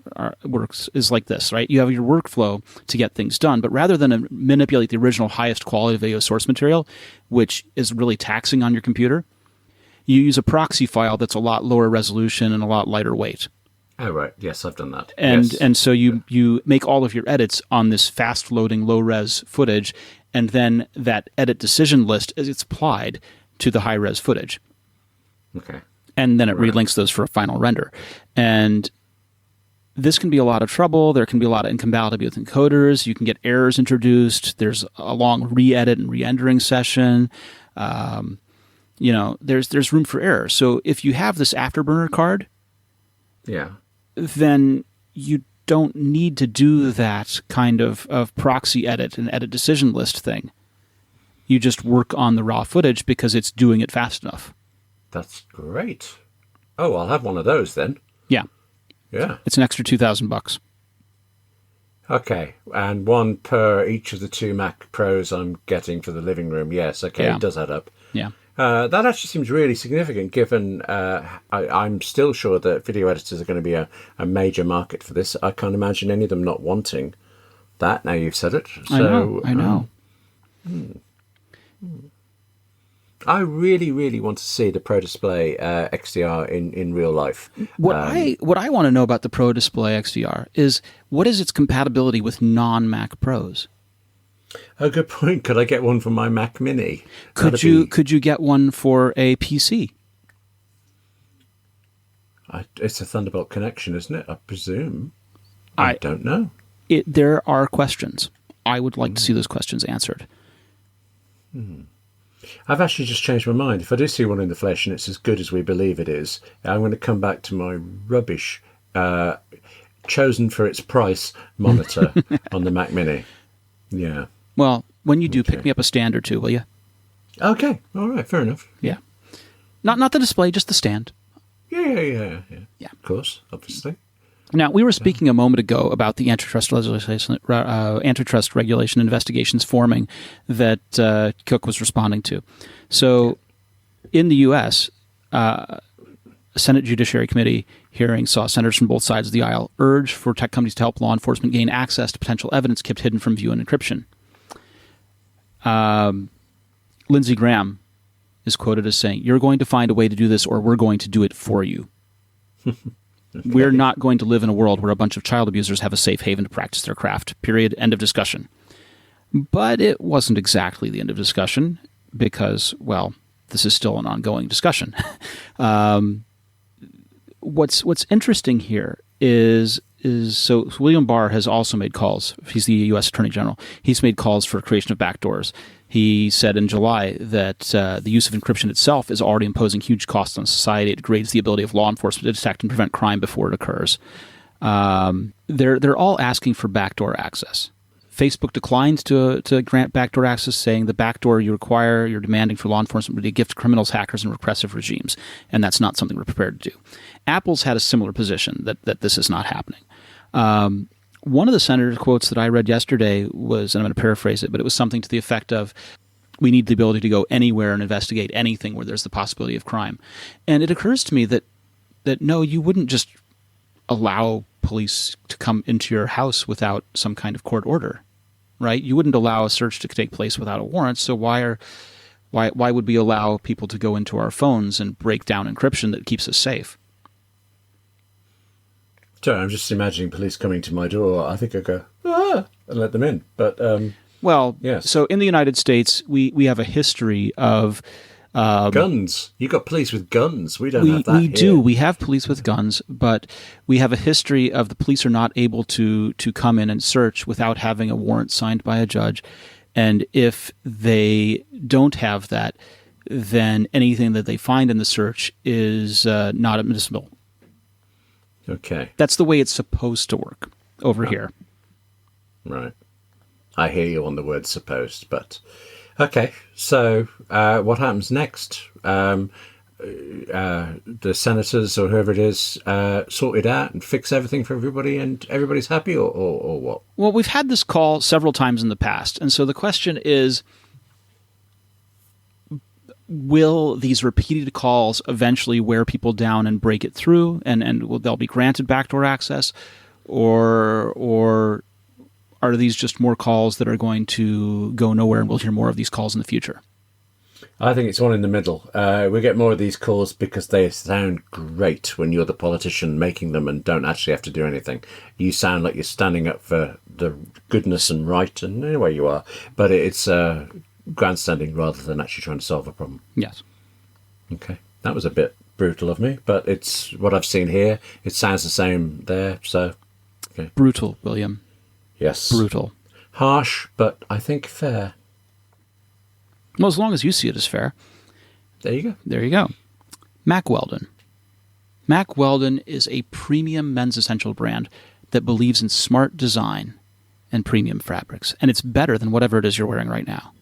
[SPEAKER 2] is like this, right? You have your workflow to get things done, but rather than manipulate the original highest quality video source material, which is really taxing on your computer, you use a proxy file that's a lot lower resolution and a lot lighter weight.
[SPEAKER 3] Oh, right. Yes, I've done that.
[SPEAKER 2] And so you make all of your edits on this fast-loading, low-res footage, and then that edit decision list is applied to the high-res footage.
[SPEAKER 3] Okay.
[SPEAKER 2] And then it relinks those for a final render. And this can be a lot of trouble. There can be a lot of incompatibility with encoders. You can get errors introduced. There's a long re-edit and re-rendering session. There's room for error. So if you have this Afterburner card, then you don't need to do that kind of proxy edit and edit decision list thing. You just work on the raw footage because it's doing it fast enough.
[SPEAKER 3] That's great. Oh, I'll have one of those then.
[SPEAKER 2] Yeah.
[SPEAKER 3] Yeah.
[SPEAKER 2] It's an extra $2,000.
[SPEAKER 3] Okay. And one per each of the 2 Mac Pros I'm getting for the living room. Yes. Okay.
[SPEAKER 2] Yeah.
[SPEAKER 3] It does add up.
[SPEAKER 2] Yeah.
[SPEAKER 3] That actually seems really significant given I'm still sure that video editors are going to be a major market for this. I can't imagine any of them not wanting that. Now you've said it. So,
[SPEAKER 2] I know.
[SPEAKER 3] I really, really want to see the Pro Display XDR in real life.
[SPEAKER 2] What I want to know about the Pro Display XDR is what is its compatibility with non-Mac Pros?
[SPEAKER 3] Oh, good point. Could I get one for my Mac Mini?
[SPEAKER 2] Could you get one for a PC?
[SPEAKER 3] It's a Thunderbolt connection, isn't it? I presume. I don't know.
[SPEAKER 2] There are questions. I would like to see those questions answered.
[SPEAKER 3] I've actually just changed my mind. If I do see one in the flesh and it's as good as we believe it is, I'm going to come back to my rubbish, chosen for its price monitor on the Mac Mini. Yeah.
[SPEAKER 2] Well, when you do, pick me up a stand or two, will you?
[SPEAKER 3] Okay. All right. Fair enough.
[SPEAKER 2] Yeah. Not the display, just the stand.
[SPEAKER 3] Yeah. Of course, obviously.
[SPEAKER 2] Now, we were speaking a moment ago about the antitrust regulation investigations forming that Cook was responding to. So, in the U.S., a Senate Judiciary Committee hearing saw senators from both sides of the aisle urge for tech companies to help law enforcement gain access to potential evidence kept hidden from view and encryption. Lindsey Graham is quoted as saying, "You're going to find a way to do this, or we're going to do it for you." Okay. We're not going to live in a world where a bunch of child abusers have a safe haven to practice their craft. Period. End of discussion. But it wasn't exactly the end of discussion because, well, this is still an ongoing discussion. What's interesting here is so William Barr has also made calls. He's the U.S. Attorney General. He's made calls for creation of backdoors. He said in July that the use of encryption itself is already imposing huge costs on society. It degrades the ability of law enforcement to detect and prevent crime before it occurs. They're all asking for backdoor access. Facebook declined to grant backdoor access, saying the backdoor you're demanding for law enforcement would be a gift to criminals, hackers, and repressive regimes, and that's not something we're prepared to do. Apple's had a similar position that this is not happening. One of the senator's quotes that I read yesterday was, and I'm going to paraphrase it, but it was something to the effect of, we need the ability to go anywhere and investigate anything where there's the possibility of crime. And it occurs to me that no, you wouldn't just allow police to come into your house without some kind of court order, right? You wouldn't allow a search to take place without a warrant. So why would we allow people to go into our phones and break down encryption that keeps us safe?
[SPEAKER 3] Sorry, I'm just imagining police coming to my door. I think I'd go, and let them in. But,
[SPEAKER 2] well,
[SPEAKER 3] yes.
[SPEAKER 2] So in the United States, we have a history of...
[SPEAKER 3] guns. You got police with guns. We don't have that
[SPEAKER 2] We
[SPEAKER 3] here.
[SPEAKER 2] do. We have police with guns, but we have a history of the police are not able to come in and search without having a warrant signed by a judge. And if they don't have that, then anything that they find in the search is not admissible.
[SPEAKER 3] Okay.
[SPEAKER 2] That's the way it's supposed to work over here.
[SPEAKER 3] Right. I hear you on the word supposed, but... Okay, so what happens next? The senators or whoever it is sort it out and fix everything for everybody and everybody's happy or what?
[SPEAKER 2] Well, we've had this call several times in the past, and so the question is, will these repeated calls eventually wear people down and break it through, and will they'll be granted backdoor access, or are these just more calls that are going to go nowhere, and we'll hear more of these calls in the future?
[SPEAKER 3] I think it's one in the middle. We get more of these calls because they sound great when you're the politician making them and don't actually have to do anything. You sound like you're standing up for the goodness and right, and anyway you are. But it's grandstanding rather than actually trying to solve a problem.
[SPEAKER 2] Yes.
[SPEAKER 3] Okay. That was a bit brutal of me, but it's what I've seen here. It sounds the same there, so... Okay.
[SPEAKER 2] Brutal, William.
[SPEAKER 3] Yes.
[SPEAKER 2] Brutal.
[SPEAKER 3] Harsh, but I think fair.
[SPEAKER 2] Well, as long as you see it as fair.
[SPEAKER 3] There you go.
[SPEAKER 2] There you go. Mack Weldon. Mack Weldon is a premium men's essential brand that believes in smart design and premium fabrics. And it's better than whatever it is you're wearing right now.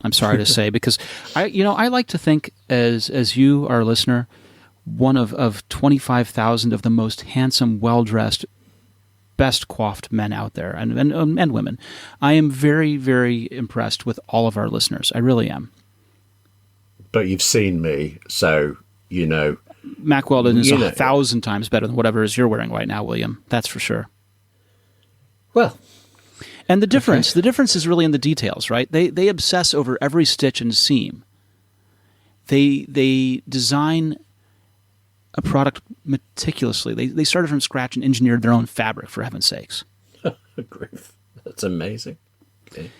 [SPEAKER 2] I'm sorry to say, because I like to think as you, our listener, one of 25,000 of the most handsome, well-dressed, best coiffed men out there, and women. I am very, very impressed with all of our listeners. I really am.
[SPEAKER 3] But you've seen me, so you know.
[SPEAKER 2] Mack Weldon is 1,000 times better than whatever it is you're wearing right now, William. That's for sure.
[SPEAKER 3] Well.
[SPEAKER 2] And the difference is really in the details, right? They obsess over every stitch and seam. They design a product meticulously. They started from scratch and engineered their own fabric, for heaven's sakes.
[SPEAKER 3] Grief. That's amazing. Okay.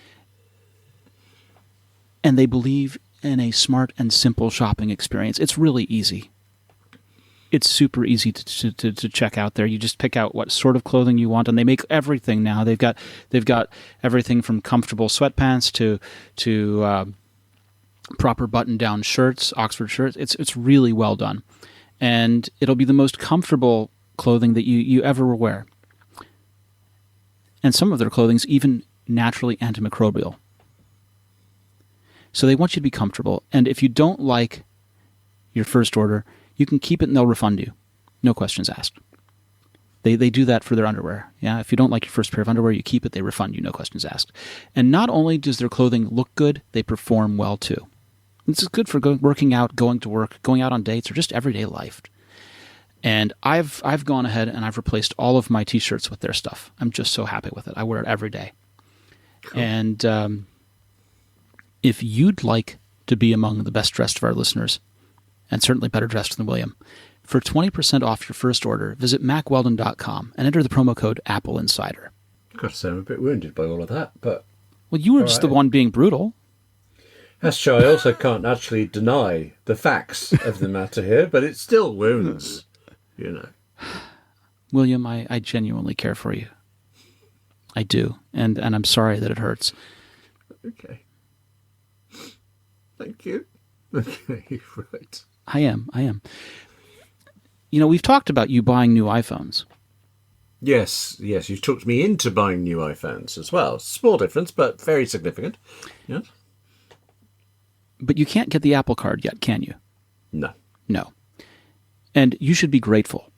[SPEAKER 2] And they believe in a smart and simple shopping experience. It's really easy. It's super easy to check out there. You just pick out what sort of clothing you want, and they make everything now. They've got everything from comfortable sweatpants to proper button-down shirts, Oxford shirts. It's really well done. And it'll be the most comfortable clothing that you ever will wear. And some of their clothing's even naturally antimicrobial. So they want you to be comfortable. And if you don't like your first order, you can keep it and they'll refund you. No questions asked. They do that for their underwear. Yeah, if you don't like your first pair of underwear, you keep it, they refund you, no questions asked. And not only does their clothing look good, they perform well too. This is good for working out, going to work, going out on dates, or just everyday life. And I've gone ahead and I've replaced all of my T-shirts with their stuff. I'm just so happy with it. I wear it every day. Cool. And if you'd like to be among the best dressed of our listeners, and certainly better dressed than William, for 20% off your first order, visit MacWeldon.com and enter the promo code AppleInsider.
[SPEAKER 3] I've got to say I'm a bit wounded by all of that, but...
[SPEAKER 2] Well, you were just the one being brutal.
[SPEAKER 3] That's true. I also can't actually deny the facts of the matter here, but it still wounds, you know.
[SPEAKER 2] William, I genuinely care for you. I do, and I'm sorry that it hurts.
[SPEAKER 3] Okay. Thank you. Okay, right.
[SPEAKER 2] I am. You know, we've talked about you buying new iPhones.
[SPEAKER 3] Yes, you've talked me into buying new iPhones as well. Small difference, but very significant. Yes.
[SPEAKER 2] But you can't get the Apple Card yet, can you?
[SPEAKER 3] No.
[SPEAKER 2] And you should be grateful.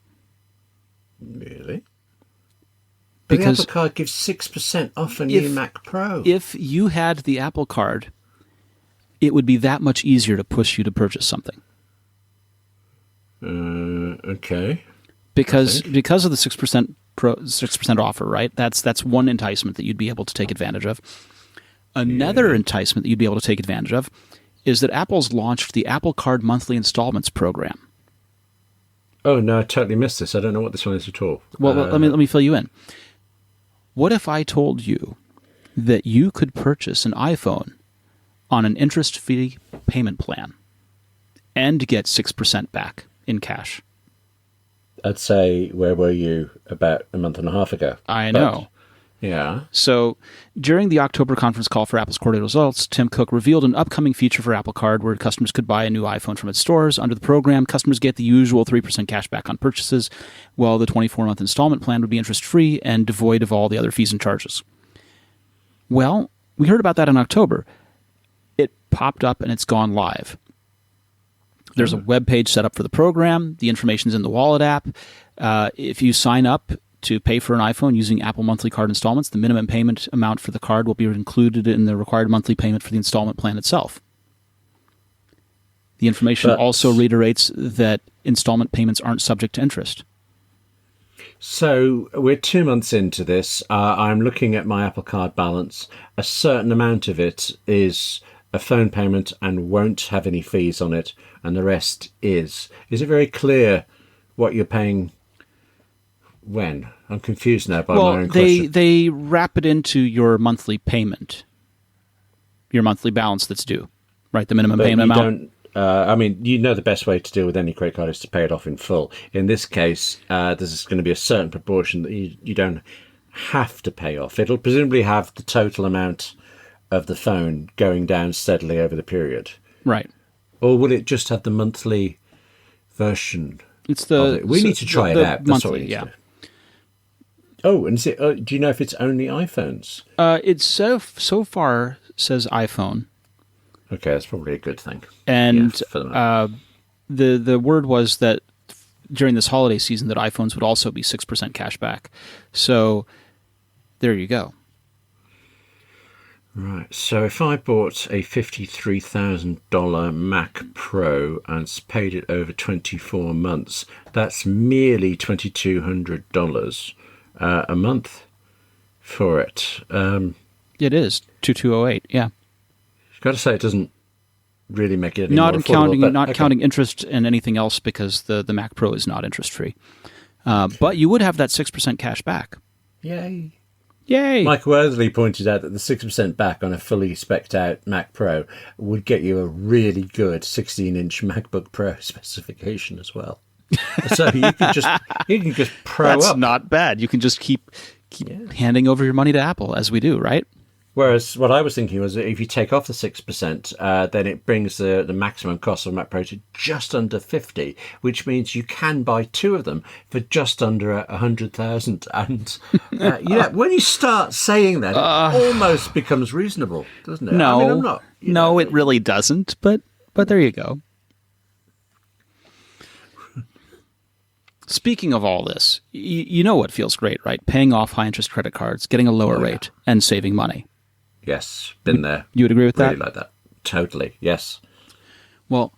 [SPEAKER 3] Really?
[SPEAKER 2] Because
[SPEAKER 3] the Apple Card gives 6% off a new Mac Pro.
[SPEAKER 2] If you had the Apple Card, it would be that much easier to push you to purchase something.
[SPEAKER 3] Okay.
[SPEAKER 2] Because of the 6% offer, right? That's one enticement that you'd be able to take advantage of. Another enticement that you'd be able to take advantage of is that Apple's launched the Apple Card monthly installments program.
[SPEAKER 3] Oh no, I totally missed this. I don't know what this one is at all.
[SPEAKER 2] Well, let me fill you in. What if I told you that you could purchase an iPhone on an interest-free payment plan and get 6% back in cash?
[SPEAKER 3] I'd say, where were you about a month and a half ago?
[SPEAKER 2] I know.
[SPEAKER 3] Yeah.
[SPEAKER 2] So during the October conference call for Apple's quarterly results, Tim Cook revealed an upcoming feature for Apple Card where customers could buy a new iPhone from its stores. Under the program, customers get the usual 3% cash back on purchases, while the 24-month installment plan would be interest-free and devoid of all the other fees and charges. Well, we heard about that in October. It popped up and it's gone live. There's a web page set up for the program. The information's in the Wallet app. If you sign up to pay for an iPhone using Apple monthly card installments, the minimum payment amount for the card will be included in the required monthly payment for the installment plan itself. The information also reiterates that installment payments aren't subject to interest.
[SPEAKER 3] So we're 2 months into this. I'm looking at my Apple Card balance. A certain amount of it is a phone payment and won't have any fees on it, and the rest is. Is it very clear what you're paying when? I'm confused now by my own question.
[SPEAKER 2] They wrap it into your monthly payment, your monthly balance that's due, right? The minimum payment amount.
[SPEAKER 3] You know the best way to deal with any credit card is to pay it off in full. In this case, there's going to be a certain proportion that you don't have to pay off. It'll presumably have the total amount of the phone going down steadily over the period.
[SPEAKER 2] Right.
[SPEAKER 3] Or will it just have the monthly version?
[SPEAKER 2] It's
[SPEAKER 3] we need to try it out. That's
[SPEAKER 2] monthly,
[SPEAKER 3] what we need
[SPEAKER 2] yeah.
[SPEAKER 3] to do. Oh, and is it, do you know if it's only iPhones?
[SPEAKER 2] It so far says iPhone.
[SPEAKER 3] Okay, that's probably a good thing.
[SPEAKER 2] And the word was that during this holiday season that iPhones would also be 6% cash back. So there you go.
[SPEAKER 3] Right, so if I bought a $53,000 Mac Pro and paid it over 24 months, that's merely $2,200 a month for it.
[SPEAKER 2] It is 2208, yeah.
[SPEAKER 3] Got to say, it doesn't really make it any
[SPEAKER 2] not
[SPEAKER 3] more affordable.
[SPEAKER 2] Not counting interest and anything else, because the Mac Pro is not interest-free. But you would have that 6% cash back.
[SPEAKER 3] Yay.
[SPEAKER 2] Michael
[SPEAKER 3] Worthley pointed out that the 6% back on a fully spec'd out Mac Pro would get you a really good 16-inch MacBook Pro specification as well. So you can just pro
[SPEAKER 2] That's
[SPEAKER 3] up.
[SPEAKER 2] That's not bad. You can just keep handing over your money to Apple, as we do, right?
[SPEAKER 3] Whereas what I was thinking was that if you take off the 6%, then it brings the maximum cost of a Mac Pro to just under 50, which means you can buy two of them for just under 100,000. And when you start saying that, it almost becomes reasonable, doesn't it?
[SPEAKER 2] No,
[SPEAKER 3] I mean, I'm not.
[SPEAKER 2] No, it really doesn't, but there you go. Speaking of all this, you know what feels great, right? Paying off high-interest credit cards, getting a lower rate, and saving money.
[SPEAKER 3] Yes, been there.
[SPEAKER 2] You would agree with that?
[SPEAKER 3] Really like that. Totally, yes.
[SPEAKER 2] Well,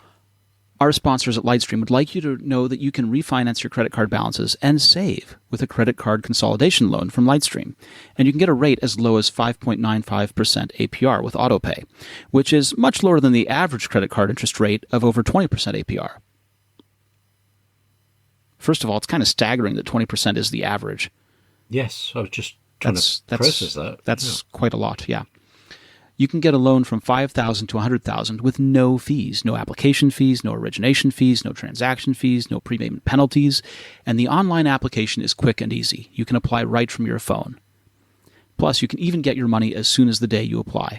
[SPEAKER 2] our sponsors at Lightstream would like you to know that you can refinance your credit card balances and save with a credit card consolidation loan from Lightstream. And you can get a rate as low as 5.95% APR with AutoPay, which is much lower than the average credit card interest rate of over 20% APR. First of all, it's kind of staggering that 20% is the average.
[SPEAKER 3] Yes, I was just trying to process that.
[SPEAKER 2] That's quite a lot, yeah. You can get a loan from $5,000 to $100,000 with no fees, no application fees, no origination fees, no transaction fees, no prepayment penalties, and the online application is quick and easy. You can apply right from your phone. Plus, you can even get your money as soon as the day you apply.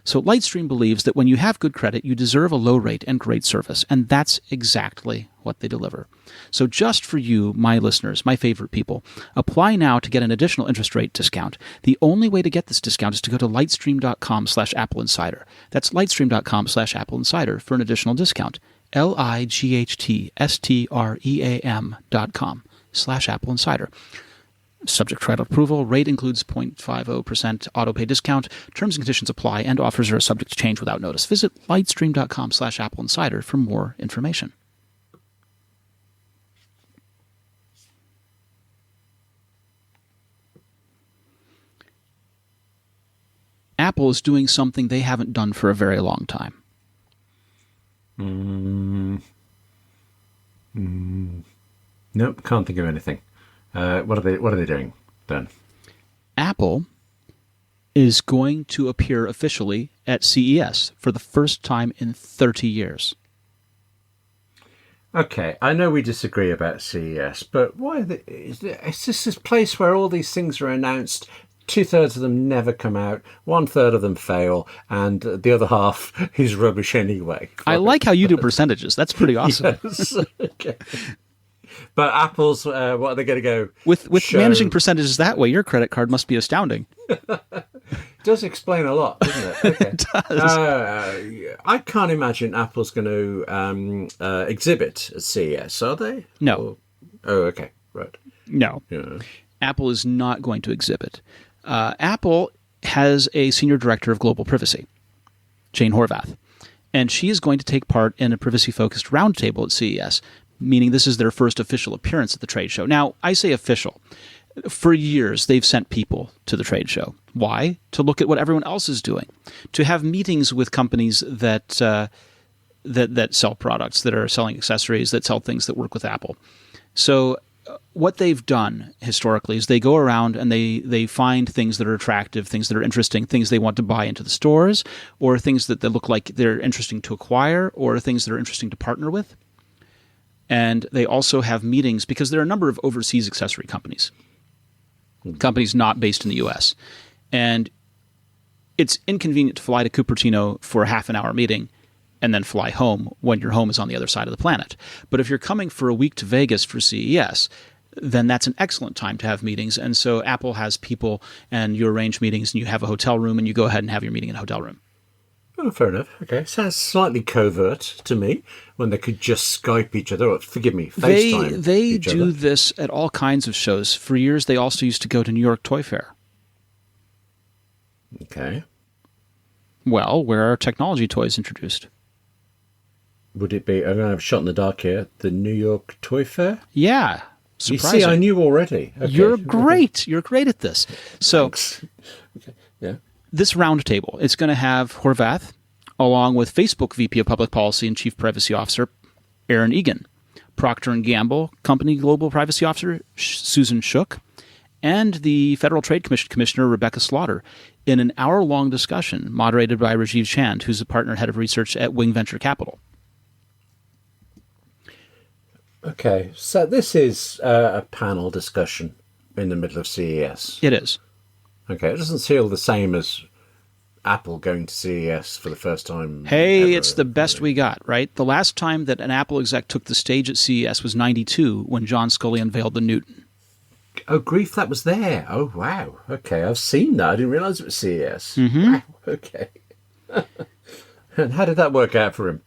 [SPEAKER 2] So Lightstream believes that when you have good credit, you deserve a low rate and great service, and that's exactly what they deliver. So just for you, my listeners, my favorite people, apply now to get an additional interest rate discount. The only way to get this discount is to go to lightstream.com/AppleInsider. That's lightstream.com/AppleInsider for an additional discount. lightstream.com/AppleInsider. Subject to credit approval. Rate includes 0.50% autopay discount. Terms and conditions apply, and offers are subject to change without notice. Visit lightstream.com/AppleInsider for more information. Apple is doing something they haven't done for a very long time.
[SPEAKER 3] Nope, can't think of anything. What are they doing then?
[SPEAKER 2] Apple is going to appear officially at CES for the first time in 30 years.
[SPEAKER 3] Okay, I know we disagree about CES, but why is this place where all these things are announced? 2/3 of them never come out, 1/3 of them fail, and the other half is rubbish anyway.
[SPEAKER 2] I like how you do percentages. That's pretty awesome.
[SPEAKER 3] Yes. Okay. But Apple's, what are they going to go?
[SPEAKER 2] With managing percentages that way, your credit card must be astounding.
[SPEAKER 3] It does explain a lot, doesn't it? Okay.
[SPEAKER 2] It does.
[SPEAKER 3] I can't imagine Apple's going to exhibit at CES, are they?
[SPEAKER 2] No.
[SPEAKER 3] Oh, okay. Right.
[SPEAKER 2] No.
[SPEAKER 3] Yeah.
[SPEAKER 2] Apple is not going to exhibit. Apple has a senior director of global privacy, Jane Horvath, and she is going to take part in a privacy-focused roundtable at CES, meaning this is their first official appearance at the trade show. Now, I say official. For years, they've sent people to the trade show. Why? To look at what everyone else is doing, to have meetings with companies that sell products, that are selling accessories, that sell things that work with Apple. So what they've done historically is they go around and they find things that are attractive, things that are interesting, things they want to buy into the stores, or things that look like they're interesting to acquire, or things that are interesting to partner with. And they also have meetings because there are a number of overseas accessory companies not based in the U.S. And it's inconvenient to fly to Cupertino for a half-an-hour meeting and then fly home when your home is on the other side of the planet. But if you're coming for a week to Vegas for CES, then that's an excellent time to have meetings. And so Apple has people, and you arrange meetings, and you have a hotel room, and you go ahead and have your meeting in a hotel room.
[SPEAKER 3] Oh, fair enough. Okay. Sounds slightly covert to me, when they could just Skype each other, or forgive me, FaceTime
[SPEAKER 2] They
[SPEAKER 3] each
[SPEAKER 2] do
[SPEAKER 3] other.
[SPEAKER 2] this at all kinds of shows. For years, they also used to go to New York Toy Fair.
[SPEAKER 3] Okay.
[SPEAKER 2] Well, where are technology toys introduced?
[SPEAKER 3] Would it be, I'm going to have a shot in the dark here, the New York Toy Fair?
[SPEAKER 2] Yeah. Surprising.
[SPEAKER 3] You see, I knew already. Okay.
[SPEAKER 2] You're great. You're great at this. So
[SPEAKER 3] Thanks. Okay. Yeah.
[SPEAKER 2] this roundtable, it's going to have Horvath, along with Facebook VP of Public Policy and Chief Privacy Officer Aaron Egan, Procter & Gamble Company Global Privacy Officer Susan Shook, and the Federal Trade Commission Commissioner Rebecca Slaughter in an hour-long discussion moderated by Rajiv Chand, who's a partner head of research at Wing Venture Capital.
[SPEAKER 3] Okay, so this is a panel discussion in the middle of CES.
[SPEAKER 2] It is.
[SPEAKER 3] Okay, it doesn't feel the same as Apple going to CES for the first time.
[SPEAKER 2] Hey,
[SPEAKER 3] ever,
[SPEAKER 2] it's the best we got, right? The last time that an Apple exec took the stage at CES was '92 when John Sculley unveiled the Newton.
[SPEAKER 3] Oh, grief, that was there. Oh, wow. Okay, I've seen that. I didn't realise it was CES.
[SPEAKER 2] Mm-hmm.
[SPEAKER 3] Wow, okay. And how did that work out for him?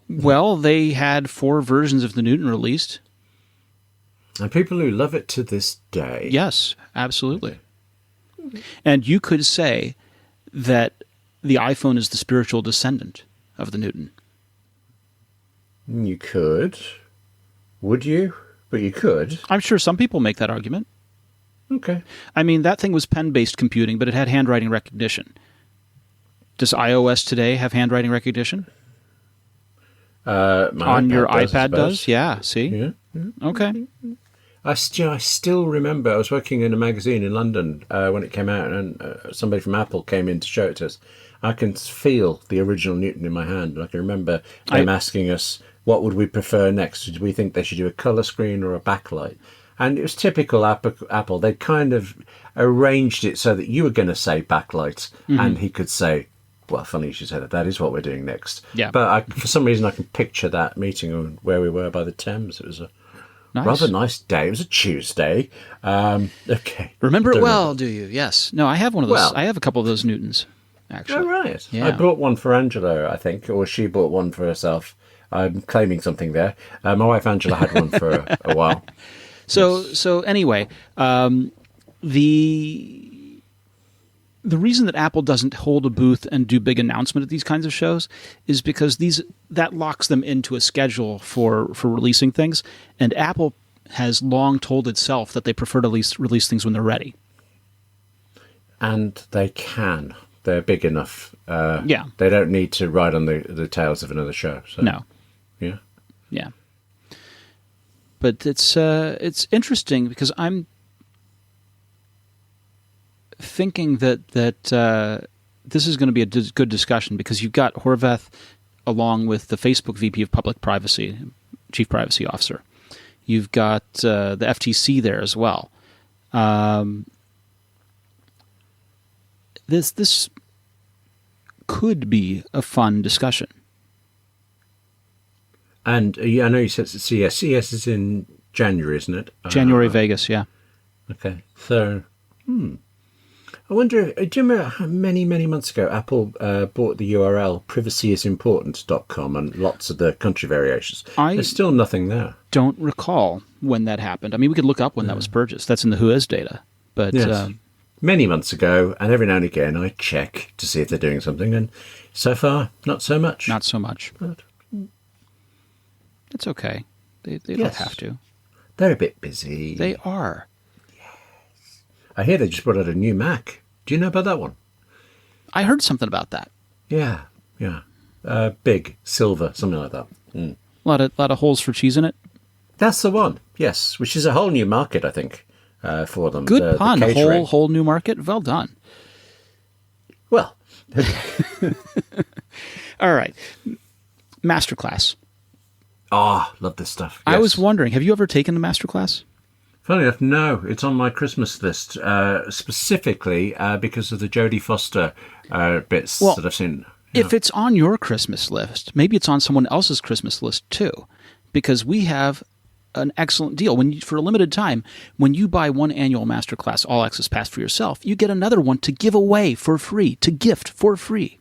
[SPEAKER 2] Well, they had 4 versions of the Newton released.
[SPEAKER 3] And people who love it to this day.
[SPEAKER 2] Yes, absolutely. And you could say that the iPhone is the spiritual descendant of the Newton.
[SPEAKER 3] You could. Would you? But you could.
[SPEAKER 2] I'm sure some people make that argument.
[SPEAKER 3] Okay.
[SPEAKER 2] I mean, that thing was pen-based computing, but it had handwriting recognition. Does iOS today have handwriting recognition? On your iPad does? Yeah, see?
[SPEAKER 3] Yeah.
[SPEAKER 2] Okay.
[SPEAKER 3] I still remember I was working in a magazine in London when it came out, and somebody from Apple came in to show it to us. I can feel the original Newton in my hand, and I can remember them asking us, what would we prefer next? Did we think they should do a colour screen or a backlight? And it was typical Apple. They'd kind of arranged it so that you were going to say backlight, and he could say, well, funny you should say that. That is what we're doing next.
[SPEAKER 2] Yeah.
[SPEAKER 3] But for some reason, I can picture that meeting where we were by the Thames. It was a rather nice day. It was a Tuesday. Okay.
[SPEAKER 2] Remember it well, do you? Yes. No, I have one of those.
[SPEAKER 3] Well,
[SPEAKER 2] I have a couple of those Newtons, actually.
[SPEAKER 3] Oh, right.
[SPEAKER 2] Yeah.
[SPEAKER 3] I bought one for Angela, I think, or she bought one for herself. I'm claiming something there. My wife Angela had one for a while.
[SPEAKER 2] So anyway, the reason that Apple doesn't hold a booth and do big announcement at these kinds of shows is because that locks them into a schedule for releasing things, and Apple has long told itself that they prefer to release things when they're ready.
[SPEAKER 3] And they can. They're big enough.
[SPEAKER 2] Yeah.
[SPEAKER 3] They don't need to ride on the tails of another show. So.
[SPEAKER 2] No.
[SPEAKER 3] Yeah.
[SPEAKER 2] Yeah. But it's interesting because I'm thinking that this is going to be a good discussion because you've got Horvath along with the Facebook VP of Public Privacy, Chief Privacy Officer. You've got the FTC there as well. This could be a fun discussion.
[SPEAKER 3] And I know you said CES. CES is in January, isn't it?
[SPEAKER 2] January, Vegas, yeah.
[SPEAKER 3] Okay. So, I wonder, do you remember how many months ago Apple bought the URL privacyisimportant.com and lots of the country variations? There's still nothing there.
[SPEAKER 2] Don't recall when that happened. I mean, we could look up when that was purchased. That's in the Whois data. But
[SPEAKER 3] yes. Many months ago, and every now and again I check to see if they're doing something, and so far, not so much.
[SPEAKER 2] Not so much.
[SPEAKER 3] But
[SPEAKER 2] it's okay. They don't have to.
[SPEAKER 3] They're a bit busy.
[SPEAKER 2] They are.
[SPEAKER 3] Yes. I hear they just brought out a new Mac. Do you know about that one?
[SPEAKER 2] I heard something about that.
[SPEAKER 3] Yeah. Big, silver, something like that.
[SPEAKER 2] A lot of holes for cheese in it.
[SPEAKER 3] That's the one, yes, which is a whole new market, I think, for them.
[SPEAKER 2] Good pun. Whole new market. Well done.
[SPEAKER 3] Well.
[SPEAKER 2] All right. Masterclass.
[SPEAKER 3] Oh, love this stuff. Yes.
[SPEAKER 2] I was wondering, have you ever taken the Masterclass?
[SPEAKER 3] Funny enough, no. It's on my Christmas list, specifically because of the Jodie Foster bits that I've seen.
[SPEAKER 2] If it's on your Christmas list, maybe it's on someone else's Christmas list too, because we have an excellent deal. For a limited time, when you buy one annual Masterclass All Access Pass for yourself, you get another one to give away for free, to gift for free.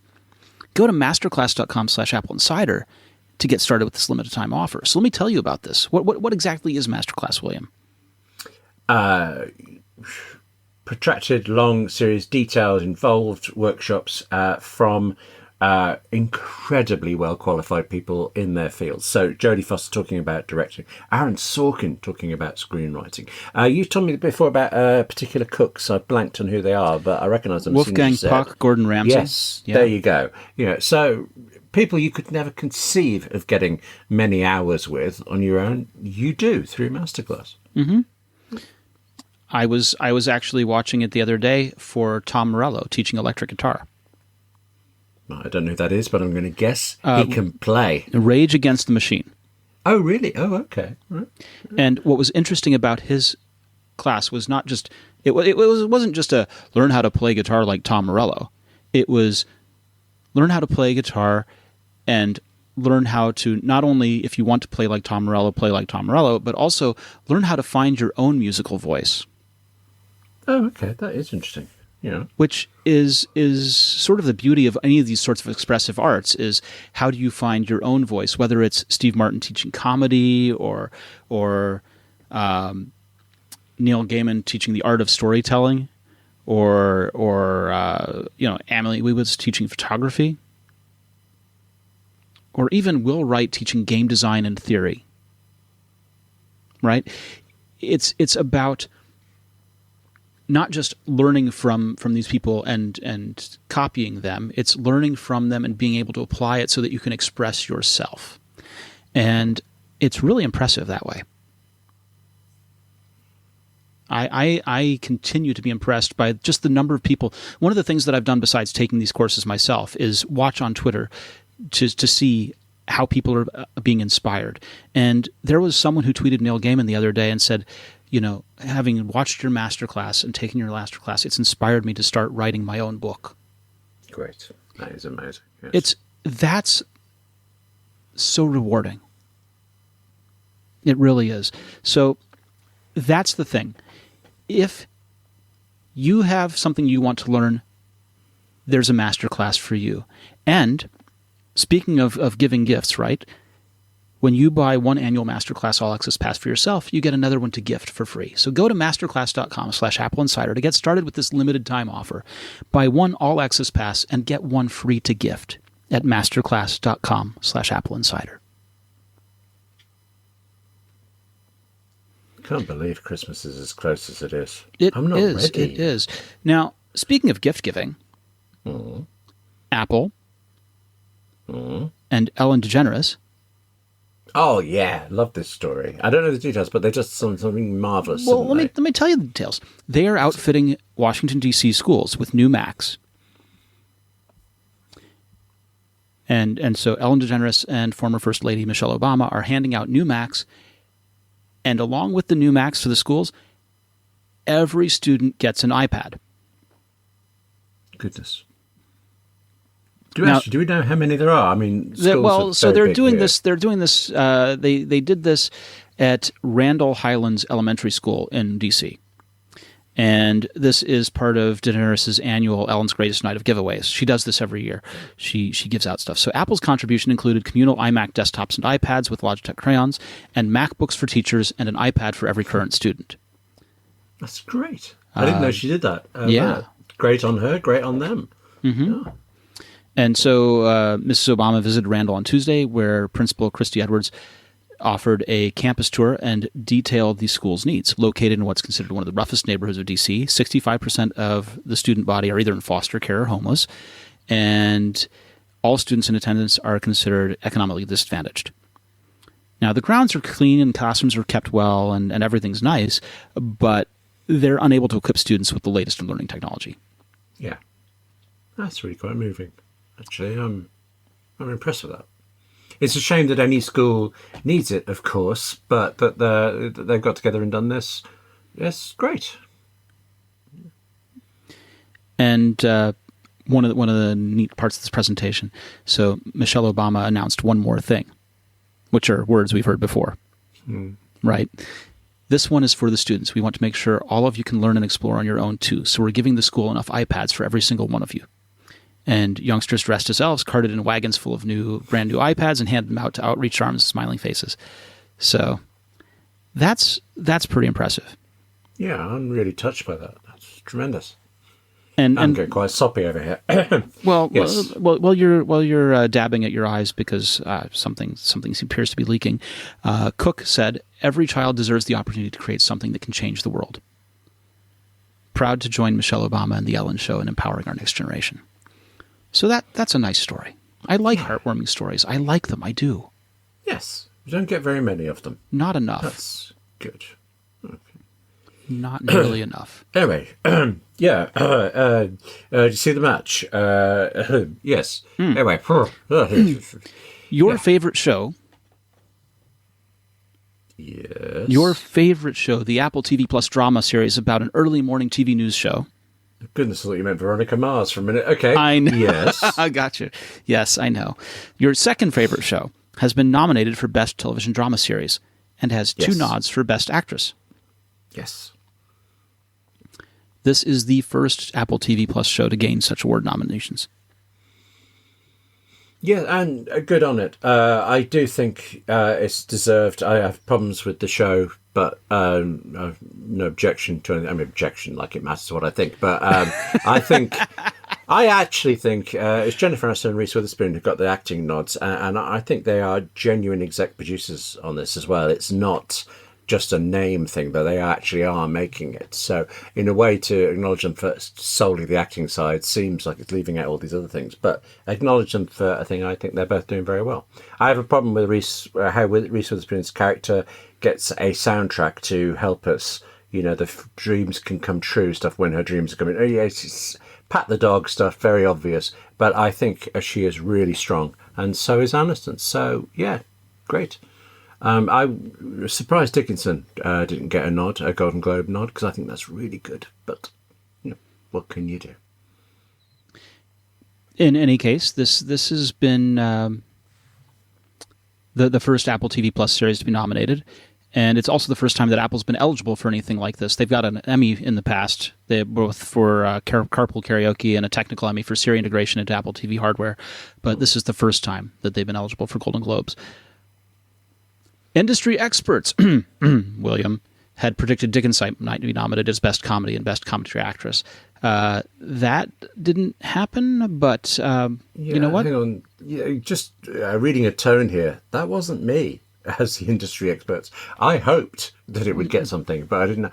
[SPEAKER 2] Go to masterclass.com/AppleInsider to get started with this limited time offer. So let me tell you about this. What exactly is Masterclass, William?
[SPEAKER 3] Protracted, long series, detailed, involved workshops from incredibly well-qualified people in their fields. So Jodie Foster talking about directing, Aaron Sorkin talking about screenwriting. You told me before about particular cooks. I blanked on who they are, but I recognise them.
[SPEAKER 2] Wolfgang Puck, Gordon Ramsay.
[SPEAKER 3] Yes, there you go. So people you could never conceive of getting many hours with on your own, you do through Masterclass.
[SPEAKER 2] Mm-hmm. I was actually watching it the other day for Tom Morello teaching electric guitar.
[SPEAKER 3] I don't know who that is, but I'm going to guess he can play.
[SPEAKER 2] Rage Against the Machine.
[SPEAKER 3] Oh, really? Oh, okay. Right.
[SPEAKER 2] And what was interesting about his class was not just it wasn't just a learn how to play guitar like Tom Morello. It was learn how to play guitar and learn how to not only, if you want to play like Tom Morello, play like Tom Morello, but also learn how to find your own musical voice.
[SPEAKER 3] Oh, okay. That is interesting.
[SPEAKER 2] which is sort of the beauty of any of these sorts of expressive arts, is how do you find your own voice, whether it's Steve Martin teaching comedy or Neil Gaiman teaching the art of storytelling, or Emily Weewood's teaching photography, or even Will Wright teaching game design and theory. Right? It's about not just learning from these people and copying them. It's learning from them and being able to apply it so that you can express yourself. And it's really impressive that way. I continue to be impressed by just the number of people. One of the things that I've done besides taking these courses myself is watch on Twitter to see how people are being inspired. And there was someone who tweeted Neil Gaiman the other day and said, having watched your masterclass and taken your masterclass, it's inspired me to start writing my own book.
[SPEAKER 3] Great. That is amazing. Yes.
[SPEAKER 2] That's so rewarding. It really is. So that's the thing. If you have something you want to learn, there's a masterclass for you. And speaking of giving gifts, right? When you buy one annual Masterclass All Access Pass for yourself, you get another one to gift for free. So go to masterclass.com/AppleInsider to get started with this limited time offer. Buy one All Access Pass and get one free to gift at masterclass.com/AppleInsider.
[SPEAKER 3] Can't believe Christmas is as close as it is.
[SPEAKER 2] I'm not ready. It is. Now, speaking of gift giving, Apple and Ellen DeGeneres.
[SPEAKER 3] Oh, yeah. Love this story. I don't know the details, but they're just something marvelous.
[SPEAKER 2] Well, let me tell you the details. They are outfitting Washington, D.C. schools with new Macs. And so Ellen DeGeneres and former First Lady Michelle Obama are handing out new Macs. And along with the new Macs to the schools, every student gets an iPad.
[SPEAKER 3] Goodness. Do we know how many there are? I mean,
[SPEAKER 2] they're doing this. They're doing this. They did this at Randall Highlands Elementary School in D.C. And this is part of DeGeneres' annual Ellen's Greatest Night of giveaways. She does this every year. She gives out stuff. So Apple's contribution included communal iMac desktops and iPads with Logitech crayons, and MacBooks for teachers, and an iPad for every current student.
[SPEAKER 3] That's great. I didn't know she did that.
[SPEAKER 2] Yeah.
[SPEAKER 3] Great on her. Great on them.
[SPEAKER 2] Mm-hmm. Yeah. And so Mrs. Obama visited Randall on Tuesday, where Principal Christy Edwards offered a campus tour and detailed the school's needs. Located in what's considered one of the roughest neighborhoods of D.C., 65% of the student body are either in foster care or homeless, and all students in attendance are considered economically disadvantaged. Now, the grounds are clean and classrooms are kept well and everything's nice, but they're unable to equip students with the latest in learning technology.
[SPEAKER 3] Yeah. That's really quite moving. Actually, I'm impressed with that. It's a shame that any school needs it, of course, but that they've got together and done this. Yes, great.
[SPEAKER 2] And one of the neat parts of this presentation. So Michelle Obama announced one more thing, which are words we've heard before, right? This one is for the students. We want to make sure all of you can learn and explore on your own too. So we're giving the school enough iPads for every single one of you. And youngsters dressed as elves carted in wagons full of brand new iPads and handed them out to outreached arms and smiling faces. So that's pretty impressive.
[SPEAKER 3] Yeah, I'm really touched by that. That's tremendous.
[SPEAKER 2] And
[SPEAKER 3] I'm getting quite soppy over here.
[SPEAKER 2] Well,
[SPEAKER 3] yes.
[SPEAKER 2] while you're dabbing at your eyes because something appears to be leaking, Cook said, "Every child deserves the opportunity to create something that can change the world." Proud to join Michelle Obama and the Ellen Show in empowering our next generation. So that's a nice story. I like heartwarming stories. I like them. I do. Yes.
[SPEAKER 3] You don't get very many of them.
[SPEAKER 2] Not enough.
[SPEAKER 3] That's good. Okay.
[SPEAKER 2] Not nearly enough.
[SPEAKER 3] Anyway, yeah. Did you see the match? Yes. Anyway.
[SPEAKER 2] Your favorite show.
[SPEAKER 3] Yes.
[SPEAKER 2] Your favorite show, the Apple TV Plus drama series about an early morning TV news show.
[SPEAKER 3] Goodness, I thought you meant Veronica Mars for a minute. Okay.
[SPEAKER 2] I know.
[SPEAKER 3] Yes.
[SPEAKER 2] I got you. Yes, I know. Your second favorite show has been nominated for Best Television Drama Series and has 2 nods for Best Actress.
[SPEAKER 3] Yes.
[SPEAKER 2] this is the first Apple TV Plus show to gain such award nominations.
[SPEAKER 3] Yeah, and good on it. I do think it's deserved. I have problems with the show, but I've no objection to anything. I mean, objection like it matters what I think. But I actually think it's Jennifer Aniston and Reese Witherspoon who got the acting nods, and I think they are genuine exec producers on this as well. It's not just a name thing, but they actually are making it. So in a way, to acknowledge them for solely the acting side seems like it's leaving out all these other things, but acknowledge them for a thing. I think they're both doing very well. I have a problem with how Reese Witherspoon's character gets a soundtrack to help us, the dreams can come true stuff when her dreams are coming. Oh yes, it's pat the dog stuff, very obvious, but I think she is really strong, and so is Aniston. So yeah, great. I was surprised Dickinson didn't get a Golden Globe nod, because I think that's really good. But what can you do?
[SPEAKER 2] In any case, this has been the first Apple TV Plus series to be nominated, and it's also the first time that Apple's been eligible for anything like this. They've got an Emmy in the past, both for Carpool Karaoke and a technical Emmy for Siri integration into Apple TV hardware, but this is the first time that they've been eligible for Golden Globes. Industry experts, William, had predicted Dickinson might be nominated as Best Comedy and Best Commentary Actress. That didn't happen, but you know what?
[SPEAKER 3] Hang on. Just reading a tone here, that wasn't me as the industry experts. I hoped that it would get something, but I didn't.